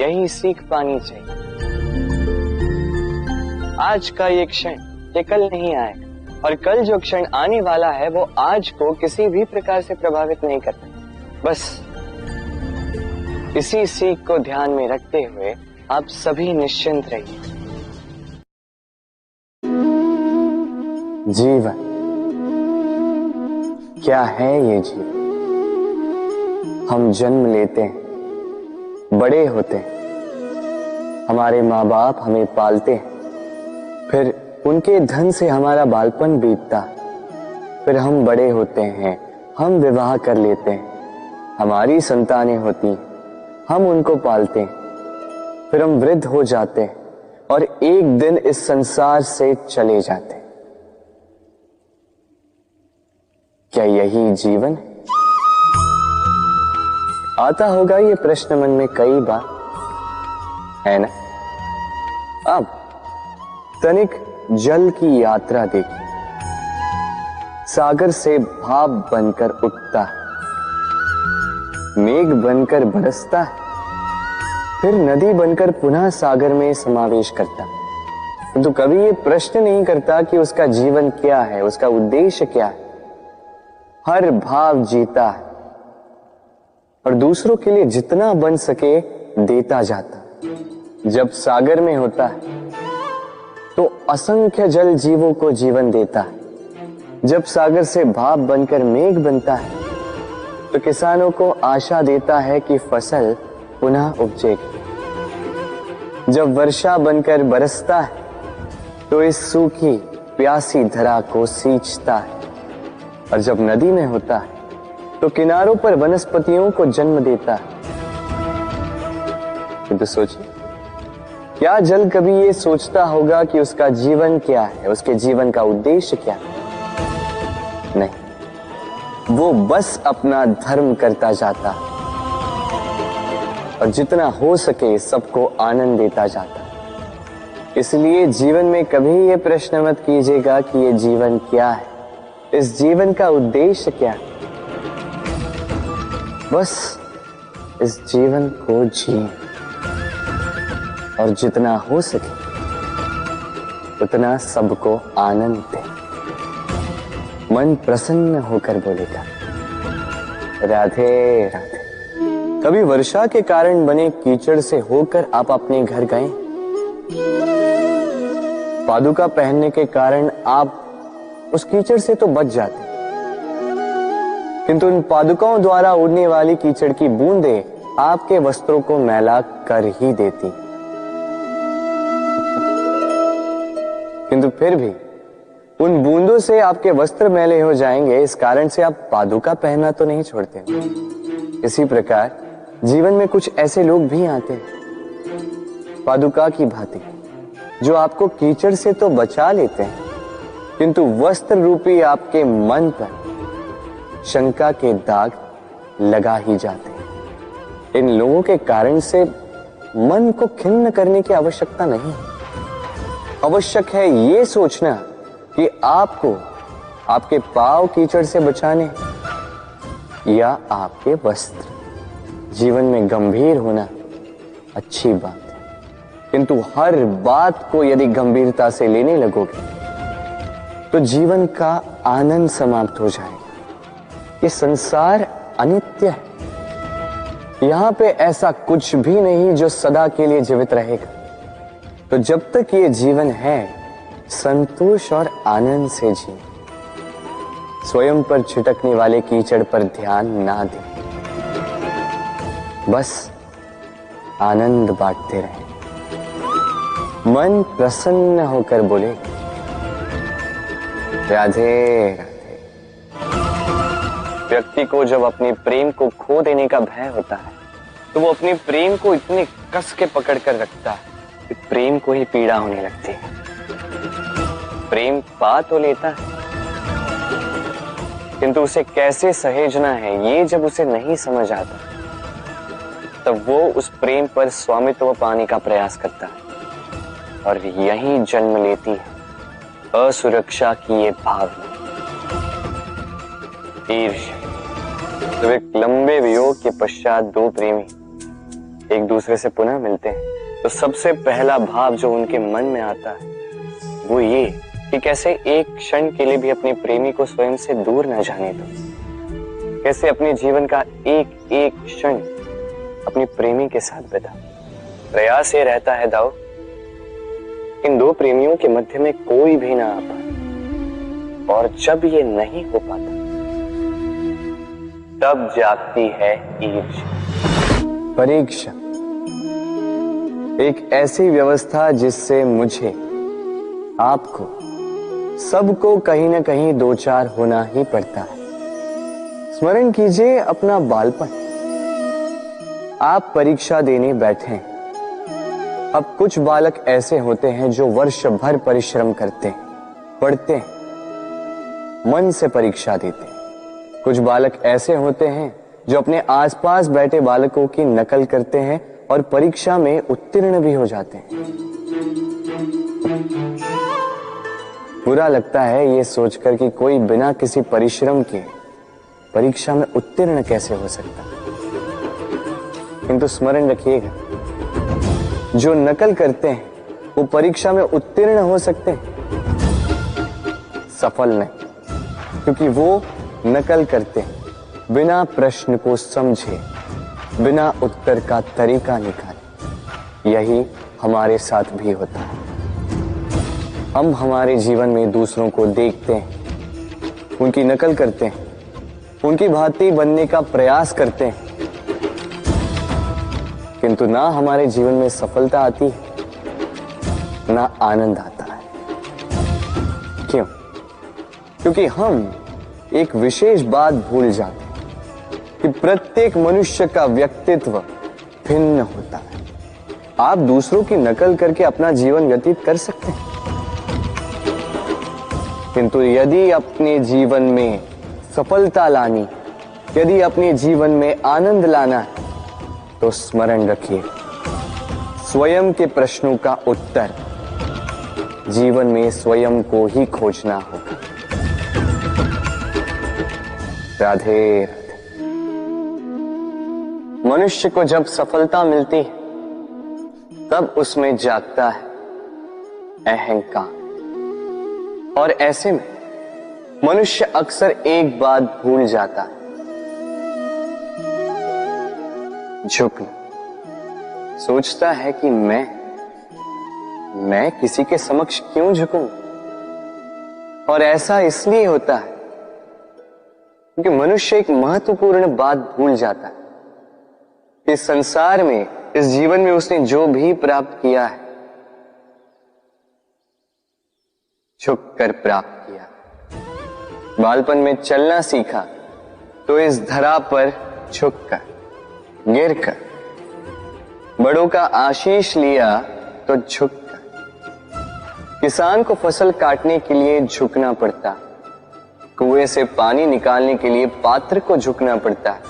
यही सीख पानी चाहिए। आज का ये क्षण ये कल नहीं आएगा, और कल जो क्षण आने वाला है वो आज को किसी भी प्रकार से प्रभावित नहीं करता। बस इसी सीख को ध्यान में रखते हुए आप सभी निश्चिंत रहिए। जीवन क्या है? ये जीवन हम जन्म लेते हैं, बड़े होते हैं, हमारे माँ बाप हमें पालते हैं, फिर उनके धन से हमारा बालपन बीतता, फिर हम बड़े होते हैं, हम विवाह कर लेते हैं, हमारी संतानें होती हैं, हम उनको पालते हैं, फिर हम वृद्ध हो जाते हैं और एक दिन इस संसार से चले जाते हैं। क्या यही जीवन है? आता होगा ये प्रश्न मन में कई बार, है ना? अब तनिक जल की यात्रा देखिए। सागर से भाप बनकर उठता है, मेघ बनकर बरसता है, फिर नदी बनकर पुनः सागर में समावेश करता है। तो कभी ये प्रश्न नहीं करता कि उसका जीवन क्या है, उसका उद्देश्य क्या है। हर भाव जीता है और दूसरों के लिए जितना बन सके देता जाता। जब सागर में होता है तो असंख्य जल जीवों को जीवन देता है। जब सागर से भाप बनकर मेघ बनता है तो किसानों को आशा देता है कि फसल पुनः उपजेगी। जब वर्षा बनकर बरसता है तो इस सूखी प्यासी धरा को सींचता है। और जब नदी में होता है तो किनारों पर वनस्पतियों को जन्म देता है। तो सोचिए, क्या जल कभी ये सोचता होगा कि उसका जीवन क्या है, उसके जीवन का उद्देश्य क्या है? नहीं, वो बस अपना धर्म करता जाता और जितना हो सके सबको आनंद देता जाता। इसलिए जीवन में कभी ये प्रश्न मत कीजिएगा कि ये जीवन क्या है, इस जीवन का उद्देश्य क्या है। बस इस जीवन को जिए और जितना हो सके उतना सबको आनंद दे। मन प्रसन्न होकर बोलेगा राधे राधे। कभी वर्षा के कारण बने कीचड़ से होकर आप अपने घर गए? पादुका पहनने के कारण आप उस कीचड़ से तो बच जाते, किंतु उन पादुकाओं द्वारा उड़ने वाली कीचड़ की बूंदें आपके वस्त्रों को मैला कर ही देती। किंतु फिर भी उन बूंदों से आपके वस्त्र मैले हो जाएंगे, इस कारण से आप पादुका पहनना तो नहीं छोड़ते। इसी प्रकार जीवन में कुछ ऐसे लोग भी आते हैं पादुका की भांति, जो आपको कीचड़ से तो बचा लेते हैं, किंतु वस्त्र रूपी आपके मन पर शंका के दाग लगा ही जाते हैं। इन लोगों के कारण से मन को खिन्न करने की आवश्यकता नहीं। आवश्यक है ये सोचना कि आपको आपके पांव कीचड़ से बचाने या आपके वस्त्र। जीवन में गंभीर होना अच्छी बात है, किंतु हर बात को यदि गंभीरता से लेने लगोगे तो जीवन का आनंद समाप्त हो जाएगा। ये संसार अनित्य है, यहां पे ऐसा कुछ भी नहीं जो सदा के लिए जीवित रहेगा। तो जब तक ये जीवन है, संतोष और आनंद से जिए। स्वयं पर छिटकने वाले कीचड़ पर ध्यान ना दें, बस आनंद बांटते रहें। मन प्रसन्न होकर बोले राधे राधे। व्यक्ति को जब अपने प्रेम को खो देने का भय होता है तो वो अपने प्रेम को इतने कस के पकड़ कर रखता है कि प्रेम को ही पीड़ा होने लगती है। प्रेम पा तो लेता है, किंतु उसे कैसे सहेजना है ये जब उसे नहीं समझ आता, तब वो उस प्रेम पर स्वामित्व पाने का प्रयास करता है और यहीं जन्म लेती है असुरक्षा की ये भावना, ईर्ष्या। जब एक लंबे वियोग के पश्चात दो प्रेमी एक दूसरे से पुनः मिलते हैं तो सबसे पहला भाव जो उनके मन में आता है वो ये कि कैसे एक क्षण के लिए भी अपने प्रेमी को स्वयं से दूर न जाने दो। कैसे अपने जीवन का एक एक क्षण अपनी प्रेमी के साथ बिता। प्रयास ये रहता है दाऊ, इन दो प्रेमियों के मध्य में कोई भी ना आ पाए, और जब ये नहीं हो पाता तब जागती है ईर्ष्या। परीक्षा एक ऐसी व्यवस्था जिससे मुझे, आपको, सबको कहीं ना कहीं दो चार होना ही पड़ता है। स्मरण कीजिए अपना बालपन। आप परीक्षा देने बैठे हैं। अब कुछ बालक ऐसे होते हैं जो वर्ष भर परिश्रम करते हैं, पढ़ते हैं, मन से परीक्षा देते हैं। कुछ बालक ऐसे होते हैं जो अपने आसपास बैठे बालकों की नकल करते हैं और परीक्षा में उत्तीर्ण भी हो जाते हैं। बुरा लगता है ये सोचकर कि कोई बिना किसी परिश्रम के परीक्षा में उत्तीर्ण कैसे हो सकता है। किंतु स्मरण रखिएगा, जो नकल करते हैं वो परीक्षा में उत्तीर्ण हो सकते हैं, सफल नहीं, क्योंकि वो नकल करते हैं, बिना प्रश्न को समझे, बिना उत्तर का तरीका निकाले। यही हमारे साथ भी होता है। हम हमारे जीवन में दूसरों को देखते हैं, उनकी नकल करते हैं, उनकी भांति बनने का प्रयास करते हैं, किंतु ना हमारे जीवन में सफलता आती है, ना आनंद आता है। क्यों? क्योंकि हम एक विशेष बात भूल जाते हैं कि प्रत्येक मनुष्य का व्यक्तित्व भिन्न होता है। आप दूसरों की नकल करके अपना जीवन व्यतीत कर सकते हैं, किंतु यदि अपने जीवन में सफलता लानी, यदि अपने जीवन में आनंद लाना है, तो स्मरण रखिए, स्वयं के प्रश्नों का उत्तर जीवन में स्वयं को ही खोजना होगा। राधे राधे। मनुष्य को जब सफलता मिलती है, तब उसमें जागता है अहंकार, और ऐसे में मनुष्य अक्सर एक बात भूल जाता है, झुकना। सोचता है कि मैं किसी के समक्ष क्यों झुकूं? और ऐसा इसलिए होता है क्योंकि मनुष्य एक महत्वपूर्ण बात भूल जाता है कि संसार में, इस जीवन में उसने जो भी प्राप्त किया है, झुककर प्राप्त किया। बालपन में चलना सीखा तो इस धरा पर झुककर, गिरकर। बड़ों का आशीष लिया तो झुककर। किसान को फसल काटने के लिए झुकना पड़ता, कुएं से पानी निकालने के लिए पात्र को झुकना पड़ता है।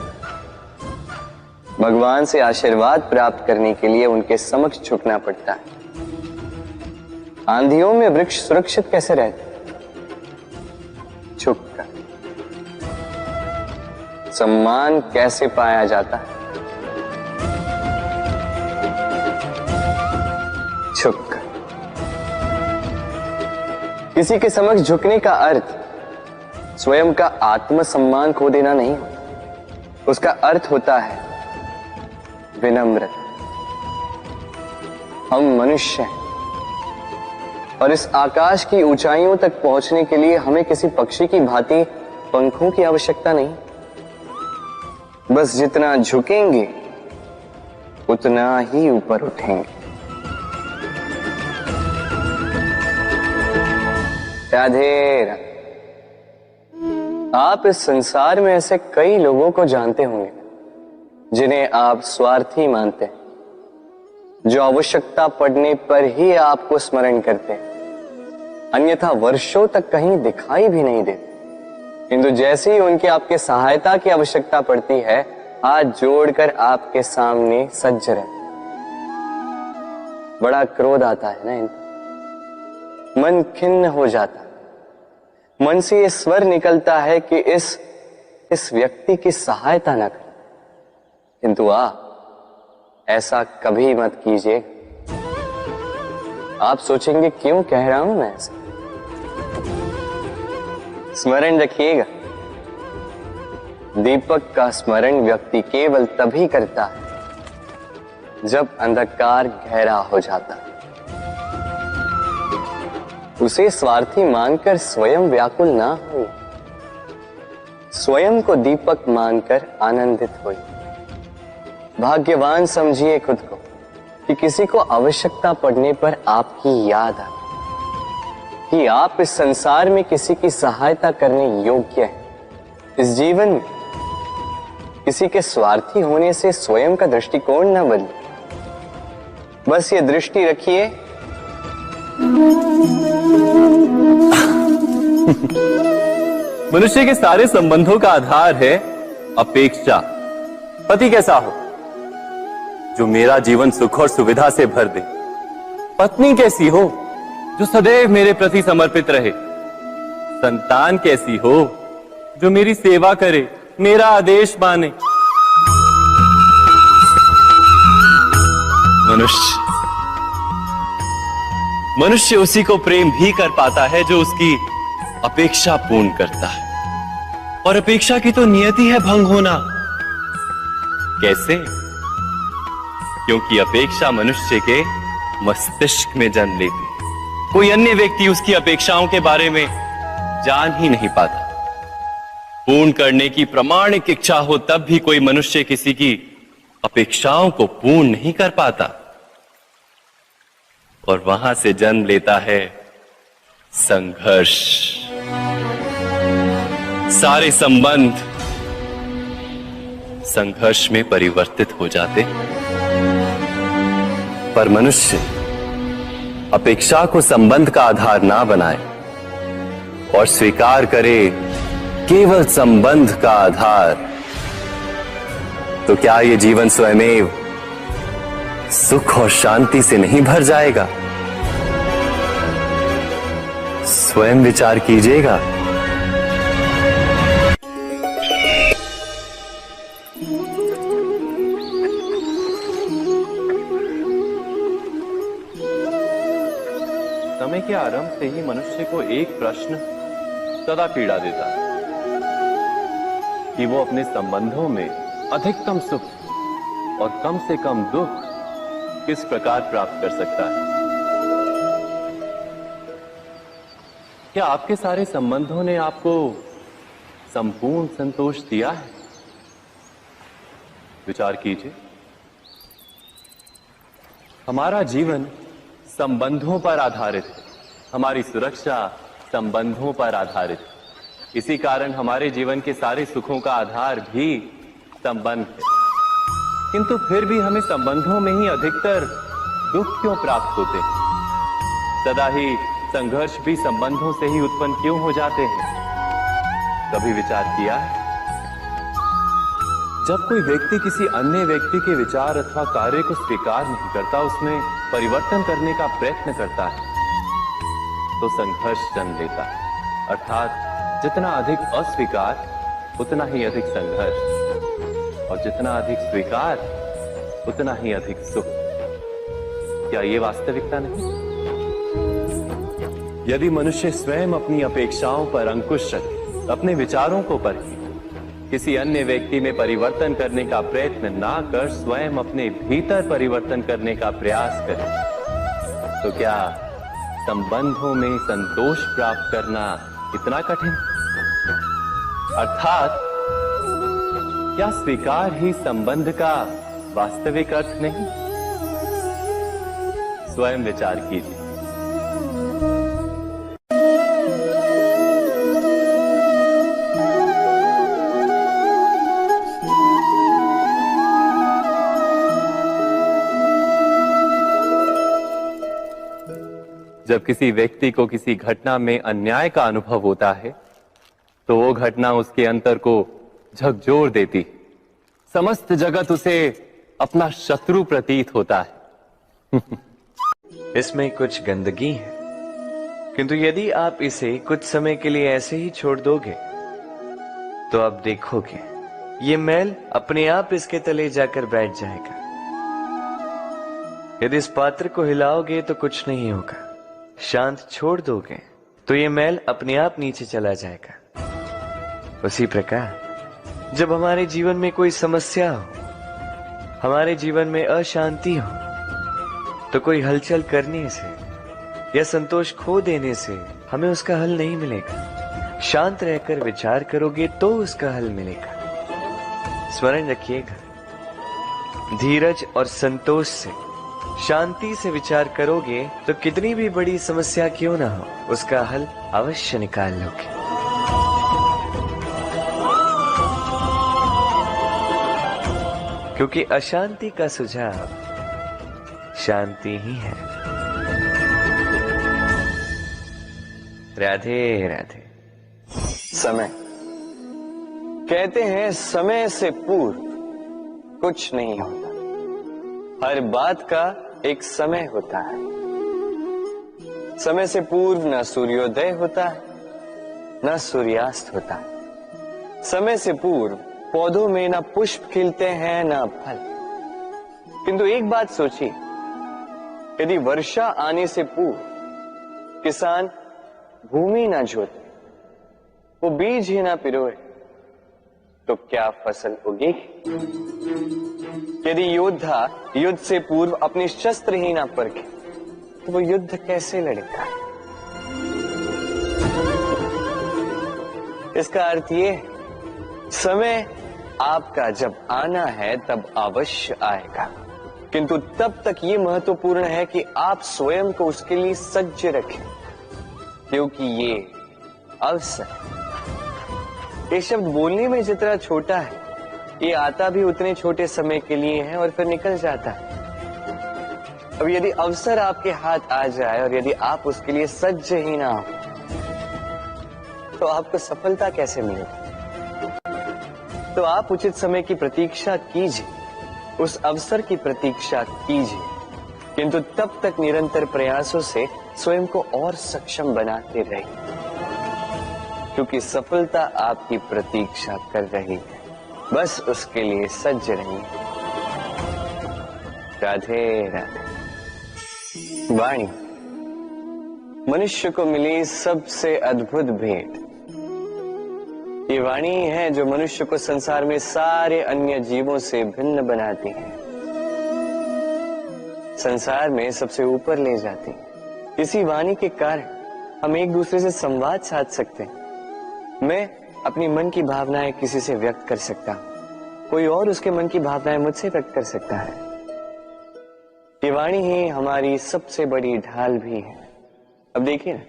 भगवान से आशीर्वाद प्राप्त करने के लिए उनके समक्ष झुकना पड़ता है। आंधियों में वृक्ष सुरक्षित कैसे रहते? झुककर। सम्मान कैसे पाया जाता है? झुककर। किसी के समक्ष झुकने का अर्थ स्वयं का आत्मसम्मान खो देना नहीं होता। उसका अर्थ होता है विनम्रता। हम मनुष्य हैं, और इस आकाश की ऊंचाइयों तक पहुंचने के लिए हमें किसी पक्षी की भांति पंखों की आवश्यकता नहीं। बस जितना झुकेंगे उतना ही ऊपर उठेंगे। राधे राधे। आप इस संसार में ऐसे कई लोगों को जानते होंगे जिन्हें आप स्वार्थी मानते हैं, जो आवश्यकता पड़ने पर ही आपको स्मरण करते हैं, अन्यथा वर्षों तक कहीं दिखाई भी नहीं देते। किंतु जैसे ही उनकी आपके सहायता की आवश्यकता पड़ती है, हाथ जोड़कर आपके सामने सज्ज रहते। बड़ा क्रोध आता है ना इनको, मन खिन्न हो जाता है। मन से ये स्वर निकलता है कि इस व्यक्ति की सहायता न करें, किंतु ऐसा कभी मत कीजिए। आप सोचेंगे क्यों कह रहा हूं मैं ऐसा? स्मरण रखिएगा, दीपक का स्मरण व्यक्ति केवल तभी करता है जब अंधकार गहरा हो जाता है। उसे स्वार्थी मानकर स्वयं व्याकुल ना हो, स्वयं को दीपक मानकर आनंदित हो। भाग्यवान समझिए खुद को कि किसी को आवश्यकता पड़ने पर आपकी याद आए, कि आप इस संसार में किसी की सहायता करने योग्य हैं। इस जीवन में किसी के स्वार्थी होने से स्वयं का दृष्टिकोण न बदले। बस ये दृष्टि रखिए, मनुष्य के सारे संबंधों का आधार है अपेक्षा। पति कैसा हो जो मेरा जीवन सुख और सुविधा से भर दे। पत्नी कैसी हो जो सदैव मेरे प्रति समर्पित रहे। संतान कैसी हो जो मेरी सेवा करे, मेरा आदेश माने। मनुष्य उसी को प्रेम भी कर पाता है जो उसकी अपेक्षा पूर्ण करता है। और अपेक्षा की तो नियति है भंग होना। कैसे? क्योंकि अपेक्षा मनुष्य के मस्तिष्क में जन्म लेती है। कोई अन्य व्यक्ति उसकी अपेक्षाओं के बारे में जान ही नहीं पाता। पूर्ण करने की प्रामाणिक इच्छा हो तब भी कोई मनुष्य किसी की अपेक्षाओं को पूर्ण नहीं कर पाता, और वहां से जन्म लेता है संघर्ष। सारे संबंध संघर्ष में परिवर्तित हो जाते। पर मनुष्य अपेक्षा को संबंध का आधार ना बनाए और स्वीकार करे केवल संबंध का आधार, तो क्या ये जीवन स्वयमेव सुख और शांति से नहीं भर जाएगा? स्वयं विचार कीजिएगा। समय के आरंभ से ही मनुष्य को एक प्रश्न सदा पीड़ा देता है कि वो अपने संबंधों में अधिकतम सुख और कम से कम दुख किस प्रकार प्राप्त कर सकता है। क्या आपके सारे संबंधों ने आपको संपूर्ण संतोष दिया है? विचार कीजिए। हमारा जीवन संबंधों पर आधारित है। हमारी सुरक्षा संबंधों पर आधारित है। इसी कारण हमारे जीवन के सारे सुखों का आधार भी संबंध है। किंतु फिर भी हमें संबंधों में ही अधिकतर दुख क्यों प्राप्त होते हैं? सदा ही संघर्ष भी संबंधों से ही उत्पन्न क्यों हो जाते हैं? कभी विचार किया है? जब कोई व्यक्ति किसी अन्य व्यक्ति के विचार अथवा कार्य को स्वीकार नहीं करता, उसमें परिवर्तन करने का प्रयत्न करता है, तो संघर्ष जन्म लेता है। अर्थात जितना अधिक अस्वीकार उतना ही अधिक संघर्ष, और जितना अधिक स्वीकार उतना ही अधिक सुख। क्या ये वास्तविकता नहीं? यदि मनुष्य स्वयं अपनी अपेक्षाओं पर अंकुश रखे, अपने विचारों को परखे, किसी अन्य व्यक्ति में परिवर्तन करने का प्रयत्न ना कर स्वयं अपने भीतर परिवर्तन करने का प्रयास करे, तो क्या संबंधों में संतोष प्राप्त करना इतना कठिन? अर्थात क्या स्वीकार ही संबंध का वास्तविक अर्थ नहीं? स्वयं विचार कीजिए। जब किसी व्यक्ति को किसी घटना में अन्याय का अनुभव होता है, तो वो घटना उसके अंतर को झकझोर देती। समस्त जगत उसे अपना शत्रु प्रतीत होता है। इसमें कुछ गंदगी है, किंतु यदि आप इसे कुछ समय के लिए ऐसे ही छोड़ दोगे, तो आप देखोगे ये मैल अपने आप इसके तले जाकर बैठ जाएगा। यदि इस पात्र को हिलाओगे तो कुछ नहीं होगा, शांत छोड़ दोगे तो ये मैल अपने आप नीचे चला जाएगा। उसी प्रकार जब हमारे जीवन में कोई समस्या हो, हमारे जीवन में अशांति हो, तो कोई हलचल करने से या संतोष खो देने से हमें उसका हल नहीं मिलेगा। शांत रहकर विचार करोगे तो उसका हल मिलेगा। स्मरण रखिएगा, धीरज और संतोष से, शांति से विचार करोगे तो कितनी भी बड़ी समस्या क्यों ना हो, उसका हल अवश्य निकाल लोगे। क्योंकि अशांति का सुझाव शांति ही है। राधे राधे। समय, कहते हैं समय से पूर्व कुछ नहीं होता। हर बात का एक समय होता है। समय से पूर्व न सूर्योदय होता है, न सूर्यास्त होता है। समय से पूर्व पौधों में न पुष्प खिलते हैं न फल। किंतु एक बात सोचिए, यदि वर्षा आने से पूर्व किसान भूमि न जोते, वो बीज ही ना पिरोए, तो क्या फसल उगेगी? यदि योद्धा युद्ध से पूर्व अपने शस्त्र ही ना परखे तो वो युद्ध कैसे लड़ेगा? इसका अर्थ ये, समय आपका जब आना है तब अवश्य आएगा, किंतु तब तक ये महत्वपूर्ण है कि आप स्वयं को उसके लिए सज्ज रखें, क्योंकि ये अवसर, ये शब्द बोलने में जितना छोटा है, ये आता भी उतने छोटे समय के लिए है और फिर निकल जाता है। अब यदि अवसर आपके हाथ आ जाए और यदि आप उसके लिए सज्ज ही ना हो तो आपको सफलता कैसे मिलेगी? तो आप उचित समय की प्रतीक्षा कीजिए, उस अवसर की प्रतीक्षा कीजिए, किंतु तब तक निरंतर प्रयासों से स्वयं को और सक्षम बनाते रहिए, क्योंकि सफलता आपकी प्रतीक्षा कर रही है। बस उसके लिए सज्ज रहिए। राधे राधे। वाणी मनुष्य को मिली सबसे अद्भुत भेंट। ये वाणी है जो मनुष्य को संसार में सारे अन्य जीवों से भिन्न बनाती है, संसार में सबसे ऊपर ले जाती है। इसी वाणी के कारण हम एक दूसरे से संवाद साध सकते हैं। मैं अपनी मन की भावनाएं किसी से व्यक्त कर सकता हूं, कोई और उसके मन की भावनाएं मुझसे व्यक्त कर सकता है। ये वाणी ही हमारी सबसे बड़ी ढाल भी है। अब देखिए ना,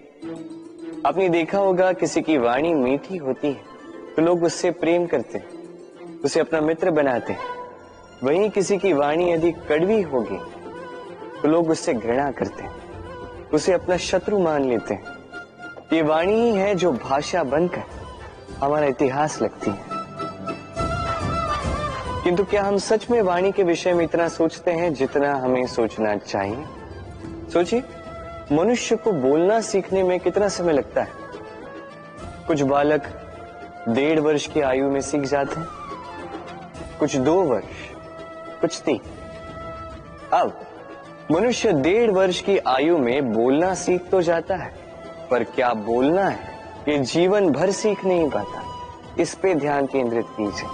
आपने देखा होगा किसी की वाणी मीठी होती है तो लोग उससे प्रेम करते हैं, उसे अपना मित्र बनाते हैं। वहीं किसी की वाणी यदि कड़वी होगी तो लोग उससे घृणा करते हैं, उसे अपना शत्रु मान लेते हैं। ये वाणी ही है जो भाषा बनकर हमारा इतिहास लिखती है। किंतु क्या हम सच में वाणी के विषय में इतना सोचते हैं जितना हमें सोचना चाहिए? सोचिए, मनुष्य को बोलना सीखने में कितना समय लगता है। कुछ बालक 1.5 वर्ष की आयु में सीख जाते हैं, कुछ 2 वर्ष, कुछ 3। अब मनुष्य 1.5 वर्ष की आयु में बोलना सीख तो जाता है, पर क्या बोलना है ये जीवन भर सीख नहीं पाता। इस पे ध्यान केंद्रित कीजिए,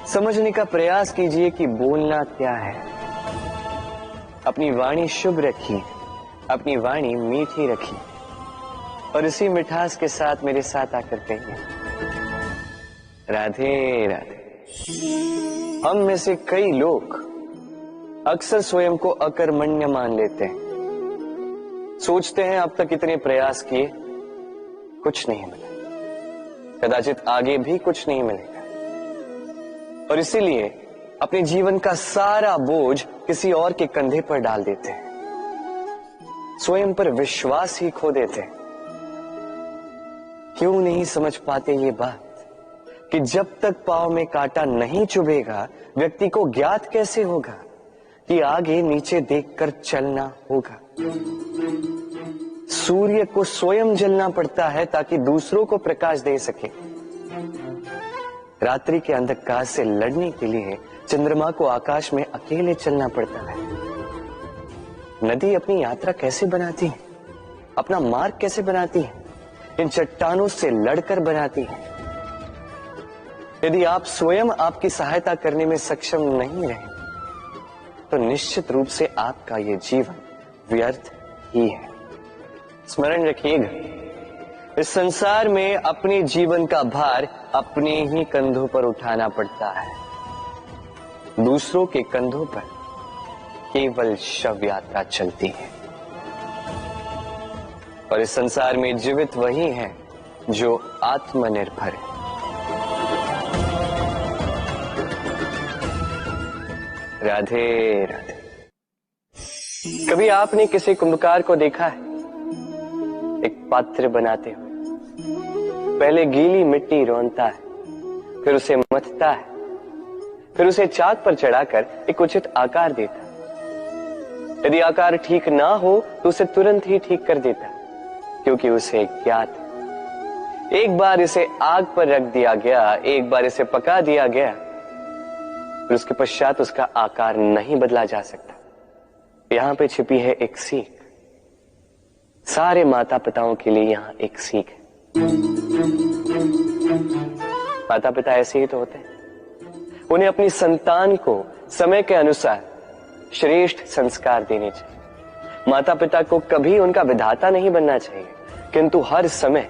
समझने का प्रयास कीजिए कि बोलना क्या है। अपनी वाणी शुभ रखिए, अपनी वाणी मीठी रखिए और इसी मिठास के साथ मेरे साथ आकर कहिए, राधे राधे। हम में से कई लोग अक्सर स्वयं को अकर्मण्य मान लेते हैं। सोचते हैं अब तक इतने प्रयास किए, कुछ नहीं मिला, कदाचित आगे भी कुछ नहीं मिलेगा, और इसीलिए अपने जीवन का सारा बोझ किसी और के कंधे पर डाल देते हैं, स्वयं पर विश्वास ही खो देते हैं। क्यों नहीं समझ पाते ये बात कि जब तक पांव में कांटा नहीं चुभेगा व्यक्ति को ज्ञात कैसे होगा कि आगे नीचे देखकर चलना होगा। सूर्य को स्वयं जलना पड़ता है ताकि दूसरों को प्रकाश दे सके। रात्रि के अंधकार से लड़ने के लिए चंद्रमा को आकाश में अकेले चलना पड़ता है। नदी अपनी यात्रा कैसे बनाती है, अपना मार्ग कैसे बनाती है? इन चट्टानों से लड़कर बनाती है। यदि आप स्वयं आपकी सहायता करने में सक्षम नहीं रहे तो निश्चित रूप से आपका यह जीवन व्यर्थ ही है। स्मरण रखिएगा, इस संसार में अपने जीवन का भार अपने ही कंधों पर उठाना पड़ता है। दूसरों के कंधों पर केवल शव यात्रा चलती है। और इस संसार में जीवित वही है जो आत्मनिर्भर है। राधे राधे। कभी आपने किसी कुंभकार को देखा है एक पात्र बनाते हुए? पहले गीली मिट्टी रोनता है, फिर उसे मथता है, फिर उसे चाक पर चढ़ाकर एक उचित आकार देता है। यदि आकार ठीक ना हो तो उसे तुरंत ही ठीक कर देता है, क्योंकि उसे ज्ञात है। एक बार इसे आग पर रख दिया गया, एक बार इसे पका दिया गया, फिर उसके पश्चात उसका आकार नहीं बदला जा सकता। यहां पे छिपी है एक सीख। सारे माता पिताओं के लिए यहां एक सीख है। माता पिता ऐसे ही तो होते हैं। उन्हें अपनी संतान को समय के अनुसार श्रेष्ठ संस्कार देने चाहिए। माता पिता को कभी उनका विधाता नहीं बनना चाहिए, किंतु हर समय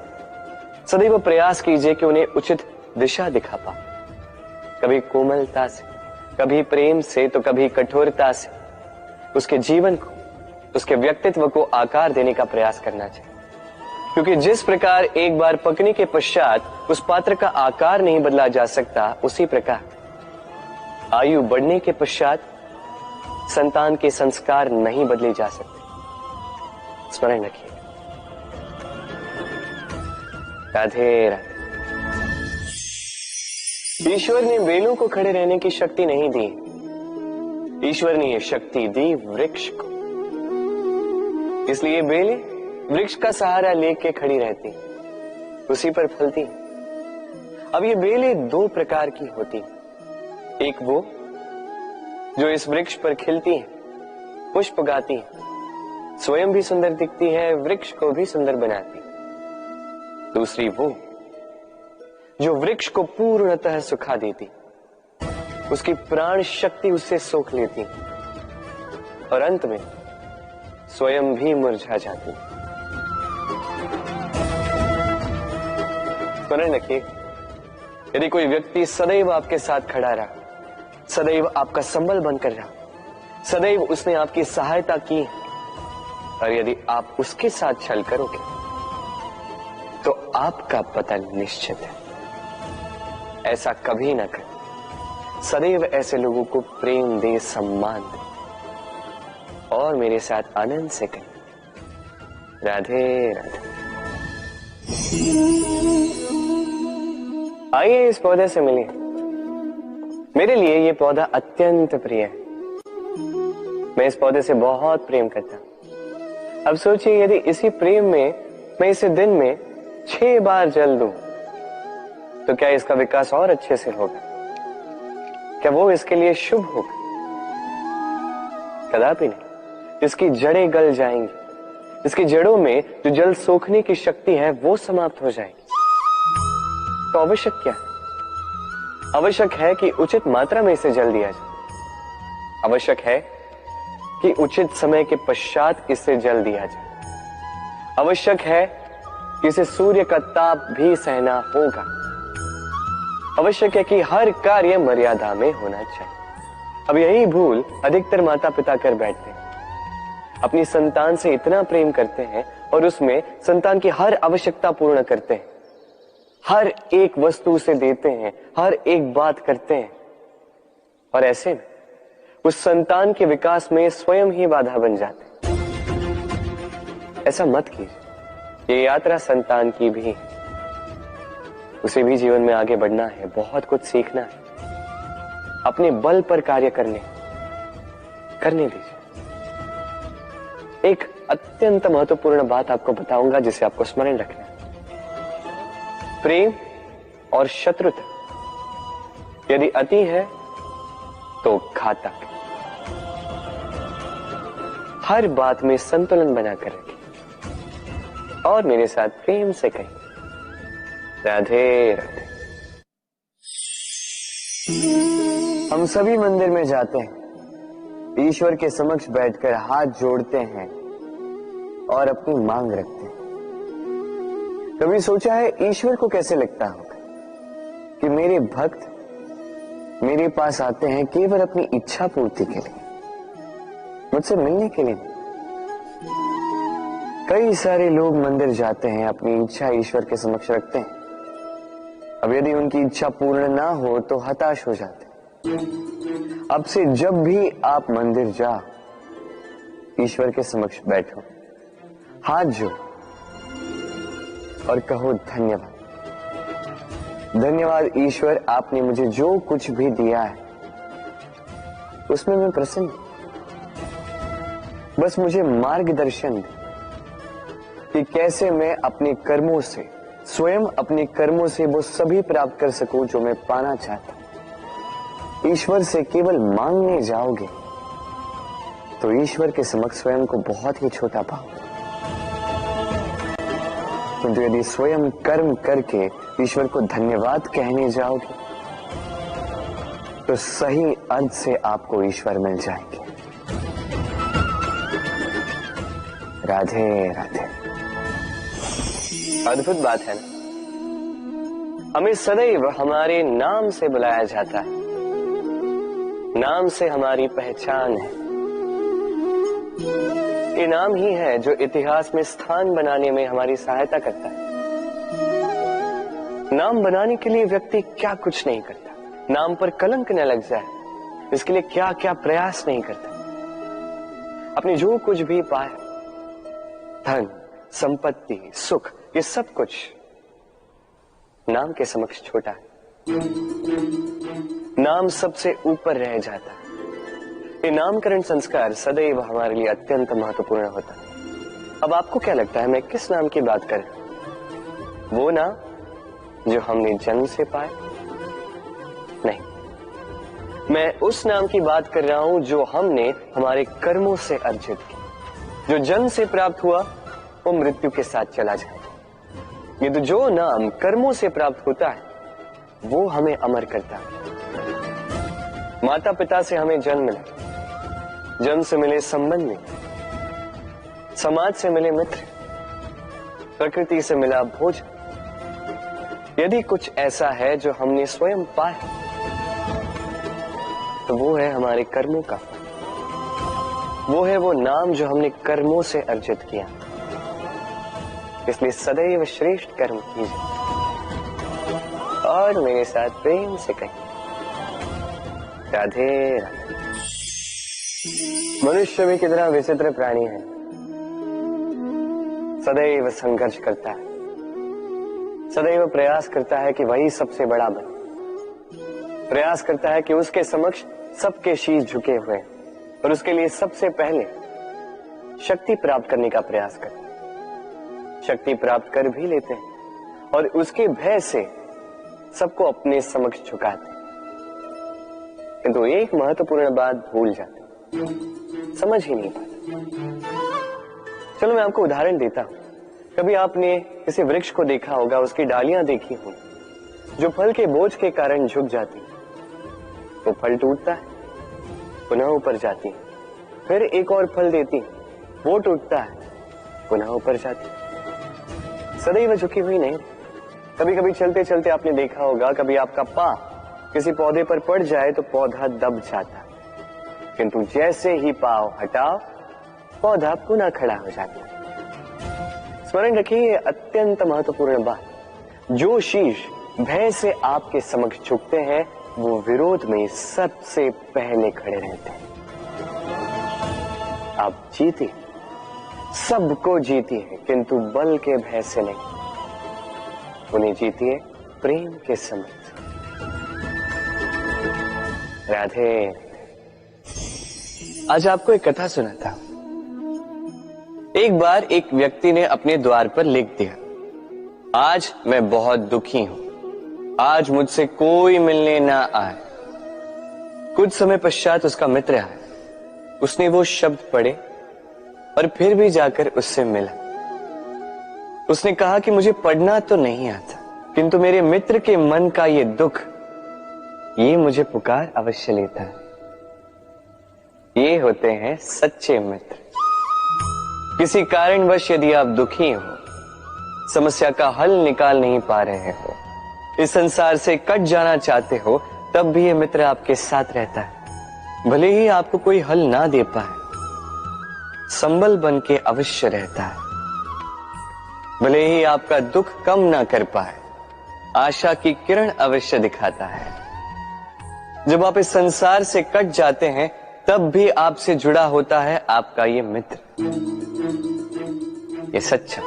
सदैव प्रयास कीजिए कि उन्हें उचित दिशा दिखा पाओ। कभी कोमलता से, कभी प्रेम से, तो कभी कठोरता से उसके जीवन को, उसके व्यक्तित्व को आकार देने का प्रयास करना चाहिए। क्योंकि जिस प्रकार एक बार पकने के पश्चात उस पात्र का आकार नहीं बदला जा सकता, उसी प्रकार आयु बढ़ने के पश्चात संतान के संस्कार नहीं बदले जा सकते। स्मरण रखिए। राधे राधे। ईश्वर ने बेलों को खड़े रहने की शक्ति नहीं दी, ईश्वर ने यह शक्ति दी वृक्ष को। इसलिए बेलें वृक्ष का सहारा लेके खड़ी रहती, उसी पर फलती। अब ये बेलें दो प्रकार की होती, एक वो जो इस वृक्ष पर खिलती है, पुष्प गाती है, स्वयं भी सुंदर दिखती है, वृक्ष को भी सुंदर बनाती। दूसरी वो जो वृक्ष को पूर्णतः सुखा देती, उसकी प्राण शक्ति उससे सोख लेती और अंत में स्वयं भी मुरझा जाती। स्मरण रखिए, यदि कोई व्यक्ति सदैव आपके साथ खड़ा रहा, सदैव आपका संबल बनकर रहा, सदैव उसने आपकी सहायता की, और यदि आप उसके साथ छल करोगे तो आपका पतन निश्चित है। ऐसा कभी ना करें। सदैव ऐसे लोगों को प्रेम दे, सम्मान दे और मेरे साथ आनंद से कहें राधे राधे। आइए इस पौधे से मिलिए। मेरे लिए ये पौधा अत्यंत प्रिय है। मैं इस पौधे से बहुत प्रेम करता हूं। अब सोचिए, यदि इसी प्रेम में मैं इसे दिन में 6 बार जल दूं, तो क्या इसका विकास और अच्छे से होगा? क्या वो इसके लिए शुभ होगा? कदापि नहीं। इसकी जड़ें गल जाएंगी, इसकी जड़ों में जो जल सोखने की शक्ति है वो समाप्त हो जाएगी। तो आवश्यक क्या है? आवश्यक है कि उचित मात्रा में इसे जल दिया जाए। आवश्यक है कि उचित समय के पश्चात इसे जल दिया जाए। आवश्यक है कि इसे सूर्य का ताप भी सहना होगा। आवश्यक है कि हर कार्य मर्यादा में होना चाहिए। अब यही भूल अधिकतर माता पिता कर बैठते हैं। अपनी संतान से इतना प्रेम करते हैं और उसमें संतान की हर आवश्यकता पूर्ण करते हैं, हर एक वस्तु उसे देते हैं, हर एक बात करते हैं, और ऐसे में उस संतान के विकास में स्वयं ही बाधा बन जाते हैं। ऐसा मत कीजिए। ये यात्रा संतान की भी है, उसे भी जीवन में आगे बढ़ना है, बहुत कुछ सीखना है, अपने बल पर कार्य करने दीजिए। एक अत्यंत महत्वपूर्ण बात आपको बताऊंगा जिसे आपको स्मरण रखना है। प्रेम और शत्रुता यदि अति है तो घातक। हर बात में संतुलन बनाकर रखें और मेरे साथ प्रेम से कहें राधे राधे। हम सभी मंदिर में जाते हैं, ईश्वर के समक्ष बैठकर हाथ जोड़ते हैं और अपनी मांग रखते हैं। कभी सोचा है ईश्वर को कैसे लगता होगा कि मेरे भक्त मेरे पास आते हैं केवल अपनी इच्छा पूर्ति के लिए, मुझसे मिलने के लिए। कई सारे लोग मंदिर जाते हैं, अपनी इच्छा ईश्वर के समक्ष रखते हैं। अब यदि उनकी इच्छा पूर्ण ना हो तो हताश हो जाते। अब से जब भी आप मंदिर जाओ, ईश्वर के समक्ष बैठो, हाथ जोड़ो और कहो धन्यवाद। धन्यवाद ईश्वर, आपने मुझे जो कुछ भी दिया है उसमें मैं प्रसन्न हूं। बस मुझे मार्गदर्शन दे कि कैसे मैं अपने कर्मों से, स्वयं अपने कर्मों से वो सभी प्राप्त कर सकूं जो मैं पाना चाहता हूं। ईश्वर से केवल मांगने जाओगे तो ईश्वर के समक्ष स्वयं को बहुत ही छोटा पाओगे। किंतु यदि स्वयं कर्म करके ईश्वर को धन्यवाद कहने जाओगे तो सही अर्थ से आपको ईश्वर मिल जाएंगे। राधे राधे। अद्भुत बात है ना, हमें सदैव हमारे नाम से बुलाया जाता है, नाम से हमारी पहचान है। ये नाम ही है जो इतिहास में स्थान बनाने में हमारी सहायता करता है। नाम बनाने के लिए व्यक्ति क्या कुछ नहीं करता, नाम पर कलंक न लग जाए इसके लिए क्या क्या प्रयास नहीं करता। अपने जो कुछ भी पाया, धन, संपत्ति, सुख, ये सब कुछ नाम के समक्ष छोटा है। नाम सबसे ऊपर रह जाता है। ये नामकरण संस्कार सदैव हमारे लिए अत्यंत महत्वपूर्ण होता है। अब आपको क्या लगता है मैं किस नाम की बात कर रहा हूं? वो नाम जो हमने जन्म से पाया? नहीं, मैं उस नाम की बात कर रहा हूं जो हमने हमारे कर्मों से अर्जित किया। जो जन्म से प्राप्त हुआ वो मृत्यु के साथ चला जाए। ये तो जो नाम कर्मों से प्राप्त होता है वो हमें अमर करता है। माता पिता से हमें जन्म मिला, जन्म से मिले संबंधी, समाज से मिले मित्र, प्रकृति से मिला भोजन। यदि कुछ ऐसा है जो हमने स्वयं पाया तो वो है हमारे कर्मों का फल। वो है वो नाम जो हमने कर्मों से अर्जित किया। इसलिए सदैव श्रेष्ठ कर्म कीजिए और मेरे साथ प्रेम से कहिए राधे राधे। मनुष्य भी कितना विचित्र प्राणी है, सदैव संघर्ष करता है, सदैव प्रयास करता है कि वही सबसे बड़ा बने, प्रयास करता है कि उसके समक्ष सबके शीश झुके हुए और उसके लिए सबसे पहले शक्ति प्राप्त करने का प्रयास करता है। शक्ति प्राप्त कर भी लेते हैं और उसके भय से सबको अपने समक्ष झुकाते हैं, किंतु एक महत्वपूर्ण बात भूल जाते हैं, समझ ही नहीं पाते। चलो मैं आपको उदाहरण देता हूं। कभी आपने किसी वृक्ष को देखा होगा, उसकी डालियां देखी होंगी जो फल के बोझ के कारण झुक जाती है। वो फल टूटता है, पुनः ऊपर जाती है, फिर एक और फल देती है, वो टूटता है, पुनः ऊपर जाती है, सदैव झुकी हुई नहीं। कभी कभी चलते चलते आपने देखा होगा, कभी आपका पांव किसी पौधे पर पड़ जाए तो पौधा दब जाता है, किंतु जैसे ही पांव हटाओ पौधा पुनः खड़ा हो जाता है। स्मरण रखिए ये अत्यंत महत्वपूर्ण बात। जो शीश भय से आपके समक्ष झुकते हैं वो विरोध में सबसे पहले खड़े रहते हैं। आप जीते, सबको जीती है, किंतु बल के भय से नहीं, उन्हें जीतिए प्रेम के समक्ष। राधे। आज आपको एक कथा सुनाता हूं। एक बार एक व्यक्ति ने अपने द्वार पर लिख दिया, आज मैं बहुत दुखी हूं, आज मुझसे कोई मिलने ना आए। कुछ समय पश्चात उसका मित्र आया, उसने वो शब्द पढ़े और फिर भी जाकर उससे मिला। उसने कहा कि मुझे पढ़ना तो नहीं आता, किंतु मेरे मित्र के मन का ये दुख, ये मुझे पुकार अवश्य लेता है। ये होते हैं सच्चे मित्र। किसी कारणवश यदि आप दुखी हो, समस्या का हल निकाल नहीं पा रहे हो, इस संसार से कट जाना चाहते हो, तब भी ये मित्र आपके साथ रहता है। भले ही आपको कोई हल ना दे पाए, संबल बन के अवश्य रहता है। भले ही आपका दुख कम ना कर पाए, आशा की किरण अवश्य दिखाता है। जब आप इस संसार से कट जाते हैं तब भी आपसे जुड़ा होता है आपका ये मित्र, ये सच्चा।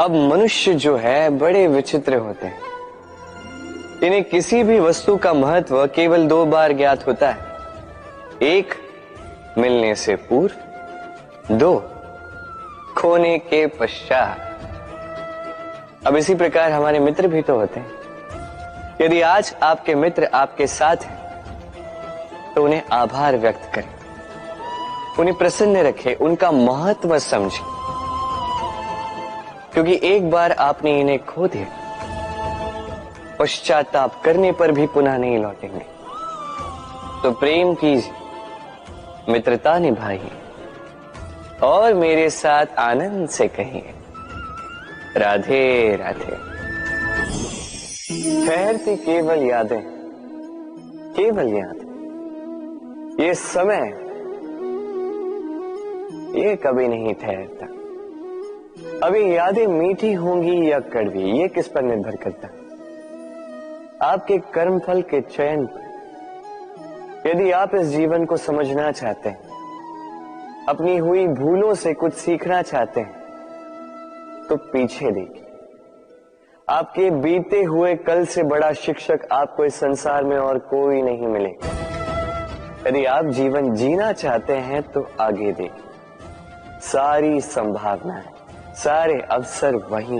अब मनुष्य जो है बड़े विचित्र होते हैं। इन्हें किसी भी वस्तु का महत्व केवल 2 बार ज्ञात होता है, एक मिलने से पूर्व, 2 खोने के पश्चात। अब इसी प्रकार हमारे मित्र भी तो होते हैं। यदि आज आपके मित्र आपके साथ हैं तो उन्हें आभार व्यक्त करें, उन्हें प्रसन्न रखें, उनका महत्व समझें। क्योंकि एक बार आपने इन्हें खो दिया, पश्चाताप करने पर भी पुनः नहीं लौटेंगे। तो प्रेम कीजिए, मित्रता निभाइए और मेरे साथ आनंद से कहिए राधे राधे। ठहरती केवल यादें, केवल यादें। ये समय ये कभी नहीं ठहरता। अभी यादें मीठी होंगी या कड़वी, ये किस पर निर्भर करता? आपके कर्मफल के चयन पर। यदि आप इस जीवन को समझना चाहते हैं, अपनी हुई भूलों से कुछ सीखना चाहते हैं, तो पीछे देखिए। आपके बीते हुए कल से बड़ा शिक्षक आपको इस संसार में और कोई नहीं मिलेगा। यदि आप जीवन जीना चाहते हैं तो आगे देखिए। सारी संभावनाएं, सारे अवसर वही।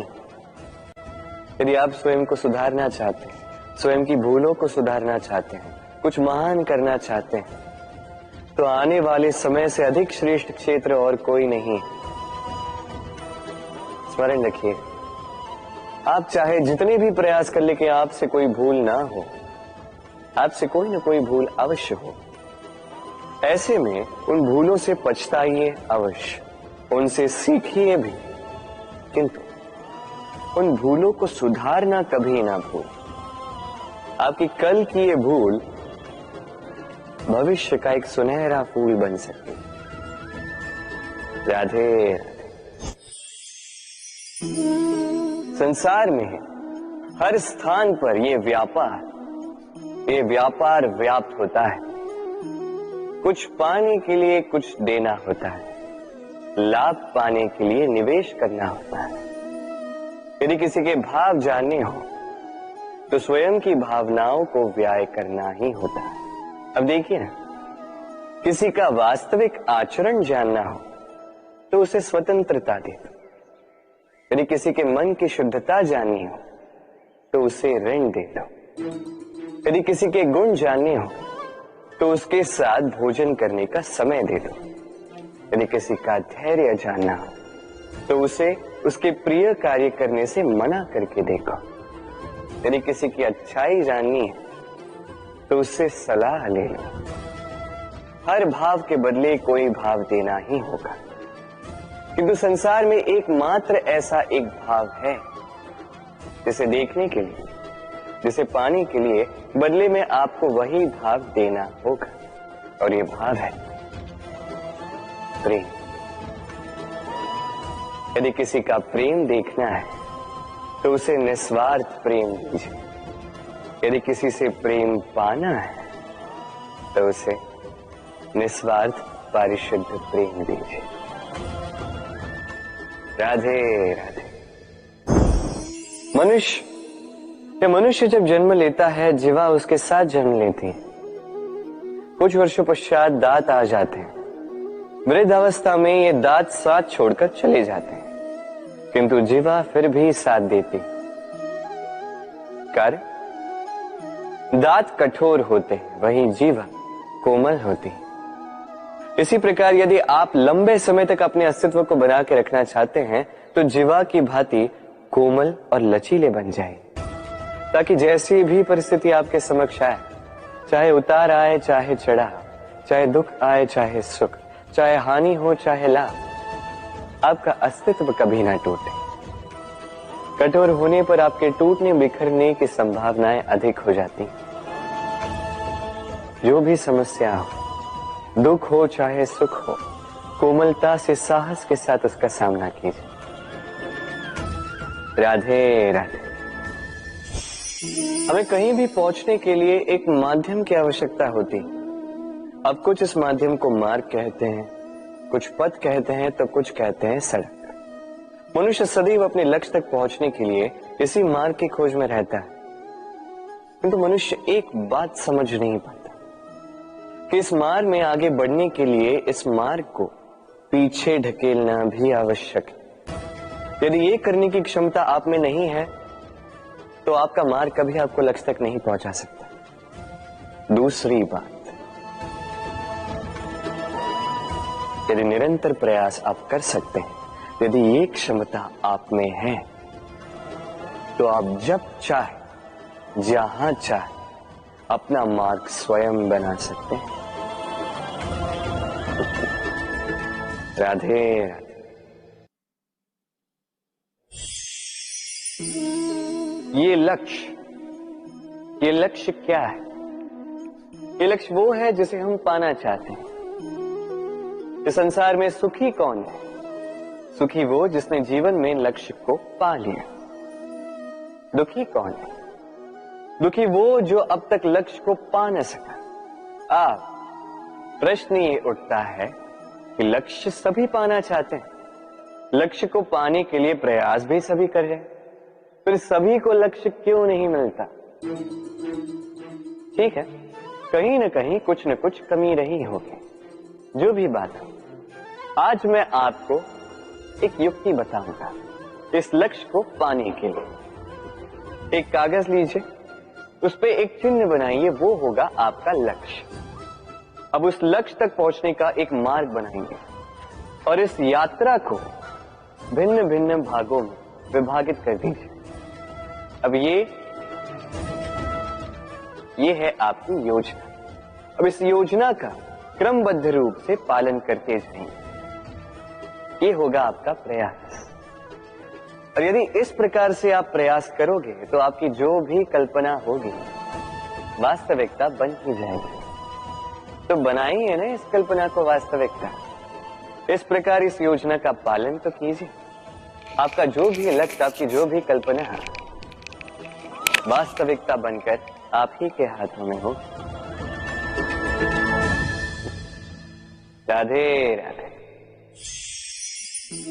यदि आप स्वयं को सुधारना चाहते हैं, स्वयं की भूलों को सुधारना चाहते हैं, कुछ महान करना चाहते हैं, तो आने वाले समय से अधिक श्रेष्ठ क्षेत्र और कोई नहीं। स्मरण रखिए, आप चाहे जितने भी प्रयास कर ले कि आपसे कोई भूल ना हो, आपसे कोई ना कोई भूल अवश्य हो। ऐसे में उन भूलों से पछताइए अवश्य, उनसे सीखिए भी, किंतु उन भूलों को सुधारना कभी ना भूल। आपकी कल की ये भूल भविष्य का एक सुनहरा फूल बन सकती। राधे। संसार में हर स्थान पर ये व्यापार व्याप्त होता है। कुछ पाने के लिए कुछ देना होता है, लाभ पाने के लिए निवेश करना होता है। यदि किसी के भाव जानने हो तो स्वयं की भावनाओं को व्याय करना ही होता है। अब देखिए ना, किसी का वास्तविक आचरण जानना हो तो उसे स्वतंत्रता दे दो। यदि किसी के मन की शुद्धता जाननी हो तो उसे ऋण दे दो। यदि किसी के गुण जानने हो तो उसके साथ भोजन करने का समय दे दो। यदि किसी का धैर्य जानना हो तो उसे उसके प्रिय कार्य करने से मना करके देखो। यदि किसी की अच्छाई जाननी है तो उससे सलाह ले लो। हर भाव के बदले कोई भाव देना ही होगा, किंतु संसार में एकमात्र ऐसा एक भाव है जिसे देखने के लिए, जिसे पाने के लिए बदले में आपको वही भाव देना होगा, और ये भाव है प्रेम। यदि किसी का प्रेम देखना है तो उसे निस्वार्थ प्रेम दीजिए। यदि किसी से प्रेम पाना है तो उसे निस्वार्थ पारिशुद्ध प्रेम दीजिए। राधे राधे। मनुष्य जब जन्म लेता है, जीवा उसके साथ जन्म लेती है। कुछ वर्षों पश्चात दांत आ जाते हैं। वृद्धावस्था में ये दांत साथ छोड़कर चले जाते हैं, किंतु जीवा फिर भी साथ देती। कर दांत कठोर होते हैं, वहीं जीवा कोमल होती है। इसी प्रकार यदि आप लंबे समय तक अपने अस्तित्व को बना के रखना चाहते हैं तो जीवा की भांति कोमल और लचीले बन जाए, ताकि जैसी भी परिस्थिति आपके समक्ष आए, चाहे उतार आए चाहे चढ़ाव, चाहे दुख आए चाहे सुख, चाहे हानि हो चाहे लाभ, आपका अस्तित्व कभी ना टूटे। कठोर होने पर आपके टूटने बिखरने की संभावनाएं अधिक हो जाती। जो भी समस्या हो, दुख हो चाहे सुख हो, कोमलता से साहस के साथ उसका सामना कीजिए। राधे राधे। हमें कहीं भी पहुंचने के लिए एक माध्यम की आवश्यकता होती। अब कुछ इस माध्यम को मार्ग कहते हैं, कुछ पथ कहते हैं, तो कुछ कहते हैं सड़क। मनुष्य सदैव अपने लक्ष्य तक पहुंचने के लिए इसी मार्ग की खोज में रहता है, किंतु मनुष्य एक बात समझ नहीं पाता कि इस मार्ग में आगे बढ़ने के लिए इस मार्ग को पीछे ढकेलना भी आवश्यक है। यदि ये करने की क्षमता आप में नहीं है तो आपका मार्ग कभी आपको लक्ष्य तक नहीं पहुंचा सकता। दूसरी बात, यदि निरंतर प्रयास आप कर सकते हैं, यदि ये क्षमता आप में है तो आप जब चाहे जहां चाहे अपना मार्ग स्वयं बना सकते हैं। राधे राधे। ये लक्ष्य क्या है? ये लक्ष्य वो है जिसे हम पाना चाहते हैं। इस संसार में सुखी कौन है? सुखी वो जिसने जीवन में लक्ष्य को पा लिया। दुखी कौन है? दुखी वो जो अब तक लक्ष्य को पा न सका। प्रश्न ये उठता है कि लक्ष्य सभी पाना चाहते हैं, लक्ष्य को पाने के लिए प्रयास भी सभी कर रहे हैं, फिर सभी को लक्ष्य क्यों नहीं मिलता? ठीक है, कहीं न कहीं कुछ न कुछ कमी रही होगी। जो भी बात हो, आज मैं आपको एक युक्ति बताऊंगा इस लक्ष्य को पाने के लिए। एक कागज लीजिए, उस पे एक चिन्ह बनाइए, वो होगा आपका लक्ष्य। अब उस लक्ष्य तक पहुंचने का एक मार्ग बनाएंगे और इस यात्रा को भिन्न भिन्न भागों में विभाजित कर दीजिए। अब ये है आपकी योजना। अब इस योजना का क्रमबद्ध रूप से पालन करते जाएंगे। ये होगा आपका प्रयास। और यदि इस प्रकार से आप प्रयास करोगे तो आपकी जो भी कल्पना होगी वास्तविकता बन ही जाएगी। तो बनाइए ना इस कल्पना को वास्तविकता। इस प्रकार इस योजना का पालन तो कीजिए। आपका जो भी लक्ष्य, आपकी जो भी कल्पना है, वास्तविकता बनकर आप ही के हाथों में हो। राधे राधे।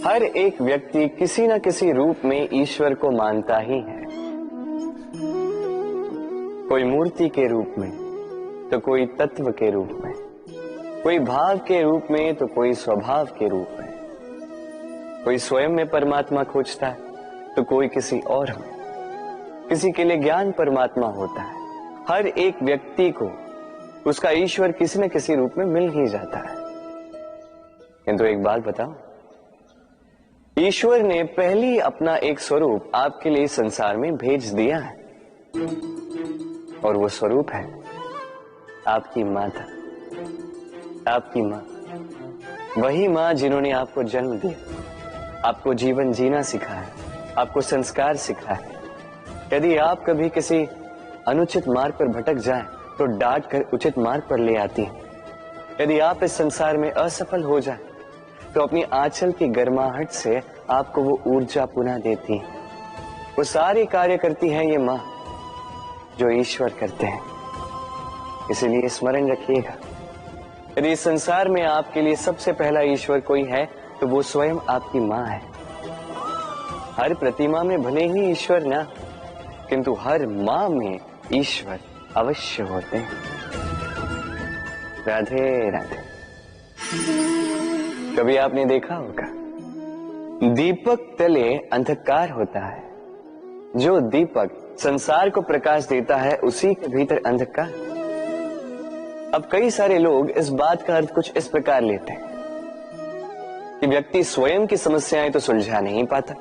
हर एक व्यक्ति किसी न किसी रूप में ईश्वर को मानता ही है। कोई मूर्ति के रूप में, तो कोई तत्व के रूप में, कोई भाव के रूप में, तो कोई स्वभाव के रूप में। कोई स्वयं में परमात्मा खोजता है तो कोई किसी और में। किसी के लिए ज्ञान परमात्मा होता है। हर एक व्यक्ति को उसका ईश्वर किसी न किसी रूप में मिल ही जाता है। किंतु एक बात बताओ, ईश्वर ने पहली अपना एक स्वरूप आपके लिए संसार में भेज दिया है और वो स्वरूप है आपकी माता, आपकी मां। वही मां जिन्होंने आपको जन्म दिया, आपको जीवन जीना सिखाया, आपको संस्कार सिखाया। यदि आप कभी किसी अनुचित मार्ग पर भटक जाएं तो डांट कर उचित मार्ग पर ले आती है। यदि आप इस संसार में असफल हो जाएं तो अपनी आंचल की गर्माहट से आपको वो ऊर्जा पुनः देती है। वो सारी कार्य करती है ये मां जो ईश्वर करते हैं। इसलिए स्मरण रखिएगा, यदि इस संसार में आपके लिए सबसे पहला ईश्वर कोई है तो वो स्वयं आपकी मां है। हर प्रतिमा में भले ही ईश्वर ना, किंतु हर मां में ईश्वर अवश्य होते हैं। राधे राधे। कभी आपने देखा होगा, दीपक तले अंधकार होता है। जो दीपक संसार को प्रकाश देता है उसी के भीतर अंधकार। अब कई सारे लोग इस बात का अर्थ कुछ इस प्रकार लेते हैं कि व्यक्ति स्वयं की समस्याएं तो सुलझा नहीं पाता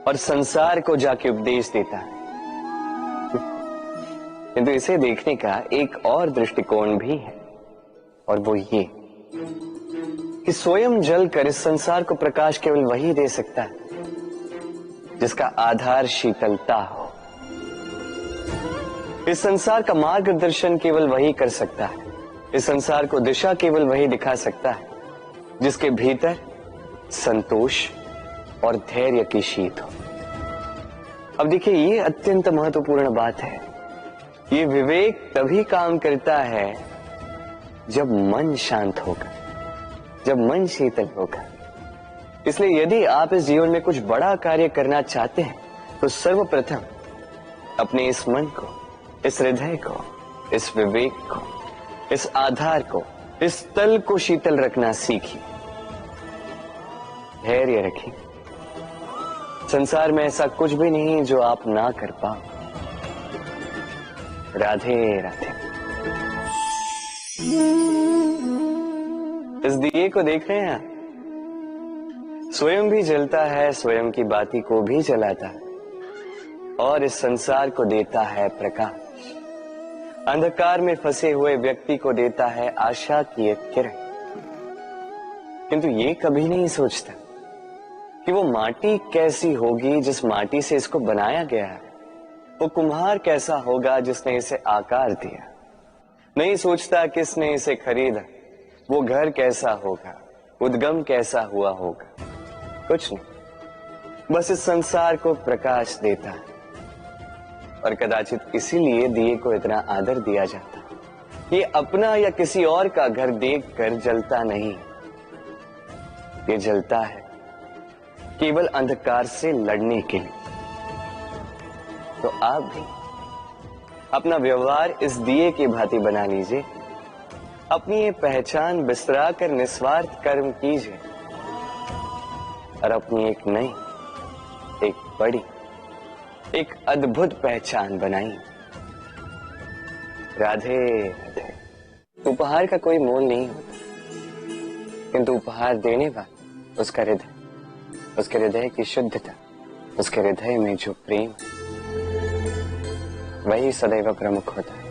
और संसार को जाके उपदेश देता है। किंतु इसे देखने का एक और दृष्टिकोण भी है, और वो ये कि स्वयं जलकर इस संसार को प्रकाश केवल वही दे सकता है जिसका आधार शीतलता हो। इस संसार का मार्गदर्शन केवल वही कर सकता है, इस संसार को दिशा केवल वही दिखा सकता है जिसके भीतर संतोष और धैर्य की शीत हो। अब देखिए, ये अत्यंत महत्वपूर्ण बात है। ये विवेक तभी काम करता है जब मन शांत होगा, जब मन शीतल होगा। इसलिए यदि आप इस जीवन में कुछ बड़ा कार्य करना चाहते हैं तो सर्वप्रथम अपने इस मन को, इस हृदय को, इस विवेक को, इस आधार को, इस तल को शीतल रखना सीखिए। धैर्य रखिए। संसार में ऐसा कुछ भी नहीं जो आप ना कर पाओ। राधे राधे। इस दिए को देख रहे हैं? स्वयं भी जलता है, स्वयं की बाती को भी जलाता है और इस संसार को देता है प्रकाश। अंधकार में फंसे हुए व्यक्ति को देता है आशा की एक किरण। किंतु ये कभी नहीं सोचता कि वो माटी कैसी होगी जिस माटी से इसको बनाया गया है, वो कुम्हार कैसा होगा जिसने इसे आकार दिया। नहीं सोचता किसने इसे खरीदा, वो घर कैसा होगा, उद्गम कैसा हुआ होगा। कुछ नहीं, बस इस संसार को प्रकाश देता है। और कदाचित इसीलिए दिए को इतना आदर दिया जाता है। ये अपना या किसी और का घर देखकर जलता नहीं, ये जलता है केवल अंधकार से लड़ने के लिए। तो आप भी अपना व्यवहार इस दिए की भांति बना लीजिए। अपनी ये पहचान बिसरा कर निस्वार्थ कर्म कीजिए और अपनी एक नई, एक बड़ी, एक अद्भुत पहचान बनाइए। राधे राधे। उपहार का कोई मोल नहीं होता, किंतु उपहार देने वाला उसका हृदय, उसके हृदय की शुद्धता, उसके हृदय में जो प्रेम, वही सदैव प्रमुख होता है।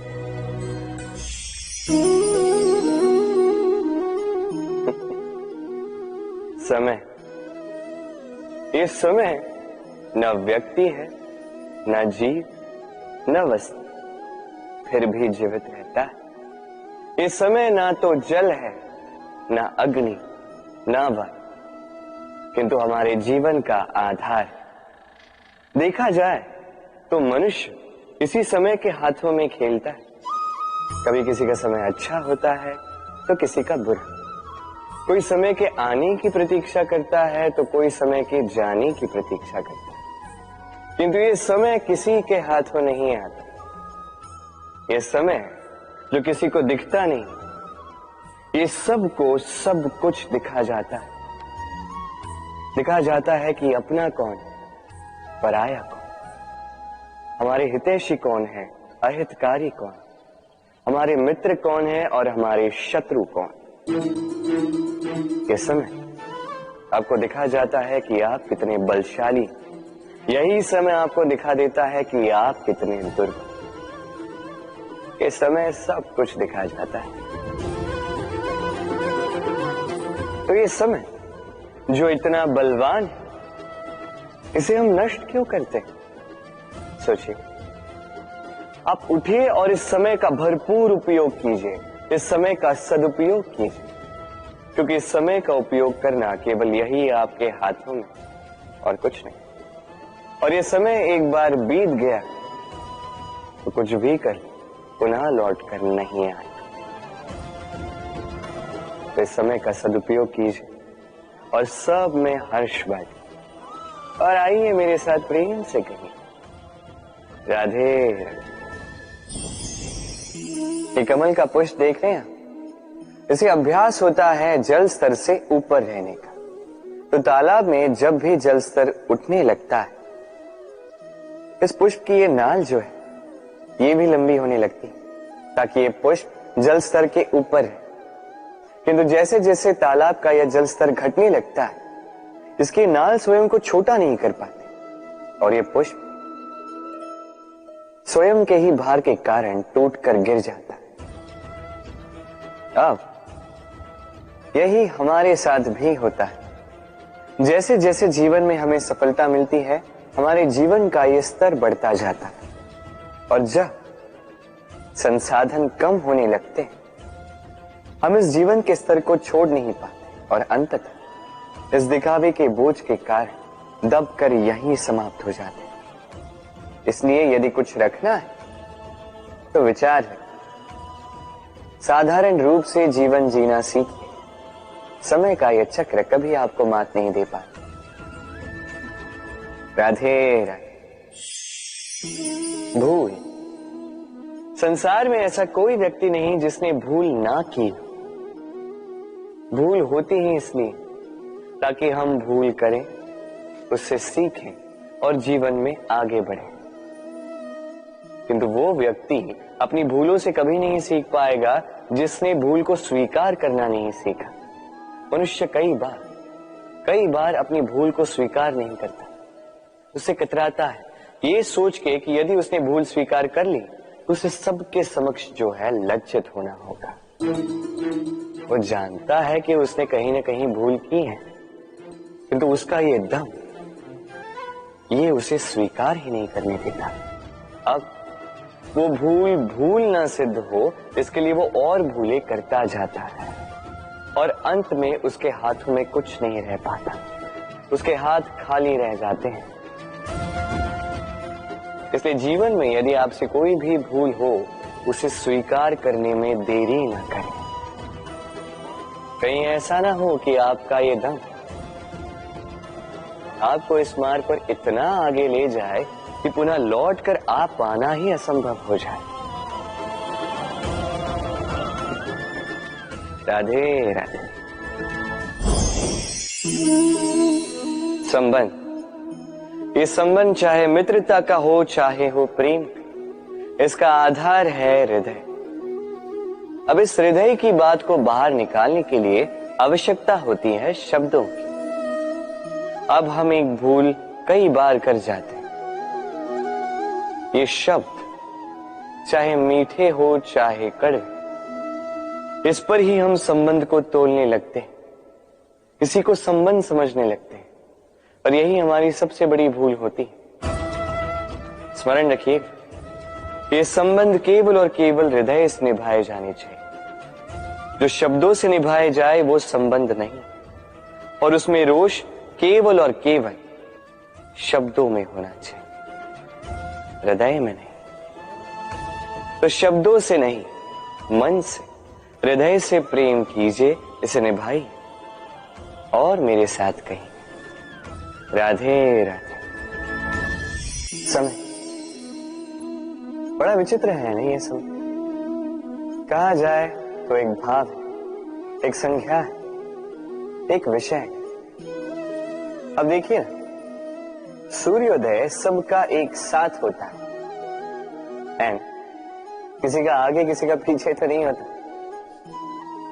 समय, ये समय न व्यक्ति है, न जीव, न वस्तु, फिर भी जीवित रहता है। ये समय ना तो जल है, न अग्नि, न वायु, किंतु हमारे जीवन का आधार है। देखा जाए तो मनुष्य इसी समय के हाथों में खेलता है। कभी किसी का समय अच्छा होता है तो किसी का बुरा। कोई समय के आने की प्रतीक्षा करता है तो कोई समय के जाने की प्रतीक्षा करता है, किंतु ये समय किसी के हाथों नहीं आता। ये समय जो किसी को दिखता नहीं, ये सबको सब कुछ दिखा जाता है। दिखा जाता है कि अपना कौन, पराया कौन, हमारे हितैषी कौन है, अहितकारी कौन, हमारे मित्र कौन है और हमारे शत्रु कौन। ये समय आपको दिखा जाता है कि आप कितने बलशाली, यही समय आपको दिखा देता है कि आप कितने दुर्बल। ये समय सब कुछ दिखा जाता है। तो ये समय जो इतना बलवान है, इसे हम नष्ट क्यों करते हैं? सोचिए, आप उठिए और इस समय का भरपूर उपयोग कीजिए, इस समय का सदुपयोग कीजिए, क्योंकि इस समय का उपयोग करना केवल यही आपके हाथों में, और कुछ नहीं। और ये समय एक बार बीत गया तो कुछ भी कर पुनः लौट कर नहीं आए। तो इस समय का सदुपयोग कीजिए और सब में हर्ष बांटिए। और आइए मेरे साथ प्रेम से कहिए, राधे राधे। ये कमल का पुष्प देख रहे हैं, इसे अभ्यास होता है जल स्तर से ऊपर रहने का। तो तालाब में जब भी जल स्तर उठने लगता है, इस पुष्प की ये नाल जो है, ये भी लंबी होने लगती है ताकि ये पुष्प जल स्तर के ऊपर है। किंतु जैसे जैसे तालाब का यह जल स्तर घटने लगता है, इसकी नाल स्वयं को छोटा नहीं कर पाती और ये पुष्प स्वयं के ही भार के कारण टूटकर गिर जाता है। अब यही हमारे साथ भी होता है। जैसे जैसे जीवन में हमें सफलता मिलती है, हमारे जीवन का ये स्तर बढ़ता जाता है, और जब संसाधन कम होने लगते हैं, हम इस जीवन के स्तर को छोड़ नहीं पाते और अंततः इस दिखावे के बोझ के कारण दबकर यहीं समाप्त हो जाते हैं। इसलिए यदि कुछ रखना है तो विचार है, साधारण रूप से जीवन जीना सीखिए। समय का यह चक्र कभी आपको मात नहीं दे पाता। राधे राधे। भूल, संसार में ऐसा कोई व्यक्ति नहीं जिसने भूल ना की। भूल होती ही इसलिए ताकि हम भूल करें, उससे सीखें और जीवन में आगे बढ़ें। किंतु वो व्यक्ति अपनी भूलों से कभी नहीं सीख पाएगा जिसने भूल को स्वीकार करना नहीं सीखा। मनुष्य कई बार कई बार अपनी भूल को स्वीकार नहीं करता, उससे कतराता है, ये सोच के कि यदि उसने भूल स्वीकार कर ली तो उसे सबके समक्ष जो है लज्जित होना होगा। वो जानता है कि उसने कहीं ना कहीं भूल की है, किंतु उसका ये दम ये उसे स्वीकार ही नहीं करने देता। अब वो भूल ना सिद्ध हो, इसके लिए वो और भूलें करता जाता है और अंत में उसके हाथों में कुछ नहीं रह पाता, उसके हाथ खाली रह जाते हैं। इसलिए जीवन में यदि आपसे कोई भी भूल हो, उसे स्वीकार करने में देरी ना करें। कहीं ऐसा ना हो कि आपका ये दम आपको इस मार्ग पर इतना आगे ले जाए कि पुनः लौटकर आप पाना ही असंभव हो जाए। राधे राधे। संबंध, ये संबंध चाहे मित्रता का हो चाहे हो प्रेम, इसका आधार है हृदय। अब इस हृदय की बात को बाहर निकालने के लिए आवश्यकता होती है शब्दों की। अब हम एक भूल कई बार कर जाते हैं। ये शब्द चाहे मीठे हो चाहे कड़वे, इस पर ही हम संबंध को तोलने लगते हैं, किसी को संबंध समझने लगते हैं, और यही हमारी सबसे बड़ी भूल होती है। स्मरण रखिएगा, ये संबंध केवल और केवल हृदय से निभाए जाने चाहिए। जो शब्दों से निभाए जाए वो संबंध नहीं, और उसमें रोष केवल और केवल शब्दों में होना चाहिए, हृदय में नहीं। तो शब्दों से नहीं, मन से, हृदय से प्रेम कीजिए, इसे निभाइए और मेरे साथ कहिए राधे राधे। समय बड़ा विचित्र है नहीं ये समय। कहा जाए तो एक भाव है, एक संख्या है, एक विषय है। अब देखिए ना, सूर्योदय सबका एक साथ होता है, एंड किसी का आगे किसी का पीछे तो नहीं होता,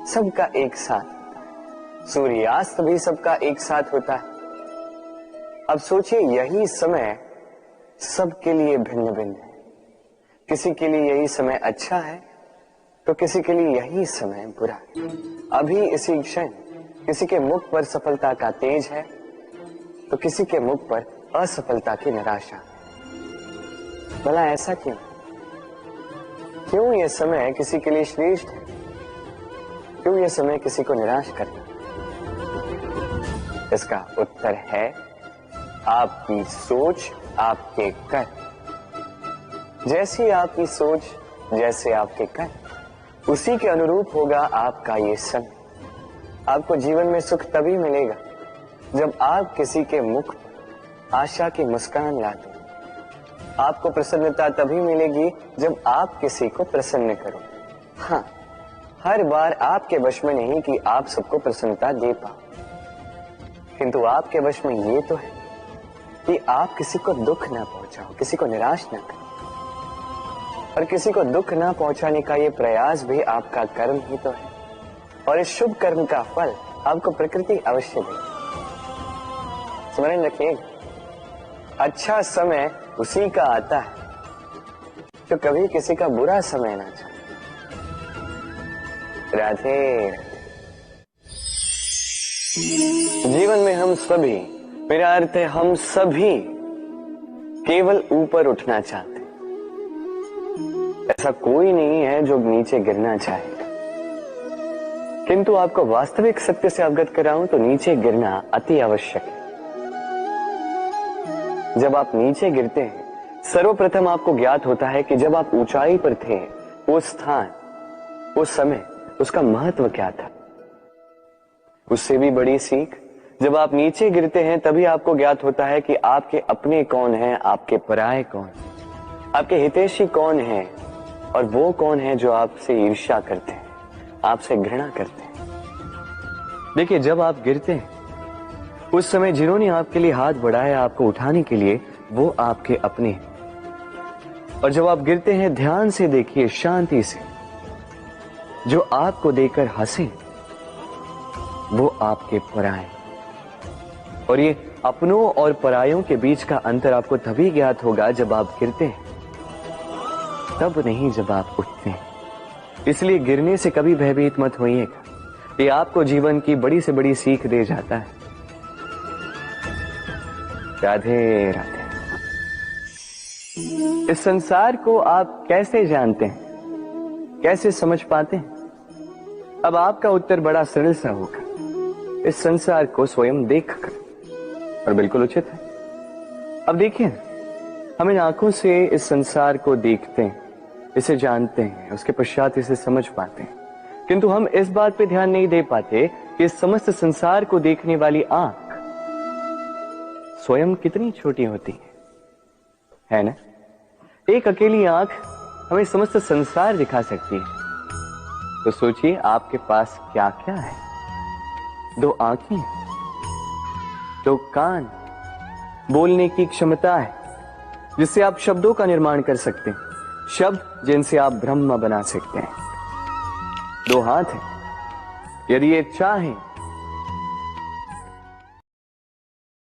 सबका एक साथ होता है। सूर्यास्त भी सबका एक साथ होता है। अब सोचिए, यही समय सबके लिए भिन्न भिन्न है। किसी के लिए यही समय अच्छा है तो किसी के लिए यही समय बुरा है। अभी इसी क्षण किसी के मुख पर सफलता का तेज है तो किसी के मुख पर असफलता की निराशा। भला ऐसा क्यों? क्यों यह समय किसी के लिए श्रेष्ठ है, क्यों यह समय किसी को निराश करता? इसका उत्तर है आपकी सोच, आपके कर्म। जैसी आपकी सोच, जैसे आपके कर्म, उसी के अनुरूप होगा आपका ये समय। आपको जीवन में सुख तभी मिलेगा जब आप किसी के मुख पर आशा की मुस्कान लाते। आपको प्रसन्नता तभी मिलेगी जब आप किसी को प्रसन्न करो। हाँ, हर बार आपके वश में नहीं कि आप सबको प्रसन्नता दे पाओ, किंतु आपके वश में ये तो है कि आप किसी को दुख ना पहुंचाओ, किसी को निराश ना करो। और किसी को दुख ना पहुंचाने का ये प्रयास भी आपका कर्म ही तो है, और इस शुभ कर्म का फल आपको प्रकृति अवश्य देगी। स्मरण रखिए, अच्छा समय उसी का आता है जो कभी किसी का बुरा समय ना चाहे। राधे। जीवन में हम सभी, मेरा अर्थ है हम सभी, केवल ऊपर उठना चाहते हैं। ऐसा कोई नहीं है जो नीचे गिरना चाहेगा, किंतु आपको वास्तविक सत्य से अवगत कराऊं तो नीचे गिरना अति आवश्यक है। जब आप नीचे गिरते हैं, सर्वप्रथम आपको ज्ञात होता है कि जब आप ऊंचाई पर थे, वो स्थान, वो समय, उसका महत्व क्या था। उससे भी बड़ी सीख, जब आप नीचे गिरते हैं तभी आपको ज्ञात होता है कि आपके अपने कौन हैं, आपके पराये कौन, आपके हितैषी कौन हैं, और वो कौन है जो आपसे ईर्ष्या करते हैं, आपसे घृणा करते हैं। देखिए, जब आप गिरते हैं उस समय जिन्होंने आपके लिए हाथ बढ़ाया आपको उठाने के लिए, वो आपके अपने हैं। और जब आप गिरते हैं, ध्यान से देखिए, शांति से, जो आपको देकर हंसे वो आपके पराये। और ये अपनों और परायों के बीच का अंतर आपको तभी ज्ञात होगा जब आप गिरते हैं, तब नहीं जब आप उठते हैं। इसलिए गिरने से कभी भयभीत मत होइएगा, ये आपको जीवन की बड़ी से बड़ी सीख दे जाता है। राधे राधे। इस संसार को आप कैसे जानते हैं, कैसे समझ पाते हैं? अब आपका उत्तर बड़ा सरल सा होगा, इस संसार को स्वयं देखकर, और बिल्कुल उचित है। अब देखिए, हम इन आंखों से इस संसार को देखते हैं, इसे जानते हैं, उसके पश्चात इसे समझ पाते हैं, किंतु हम इस बात पे ध्यान नहीं दे पाते कि इस समस्त संसार को देखने वाली आंख स्वयं कितनी छोटी होती है ना? एक अकेली आंख हमें समस्त संसार दिखा सकती है। तो सोचिए आपके पास क्या क्या है। 2 आंखें, 2 कान, बोलने की क्षमता है जिससे आप शब्दों का निर्माण कर सकते हैं, शब्द जिनसे आप ब्रह्म बना सकते हैं। 2 हाथ हैं, यदि ये चाहें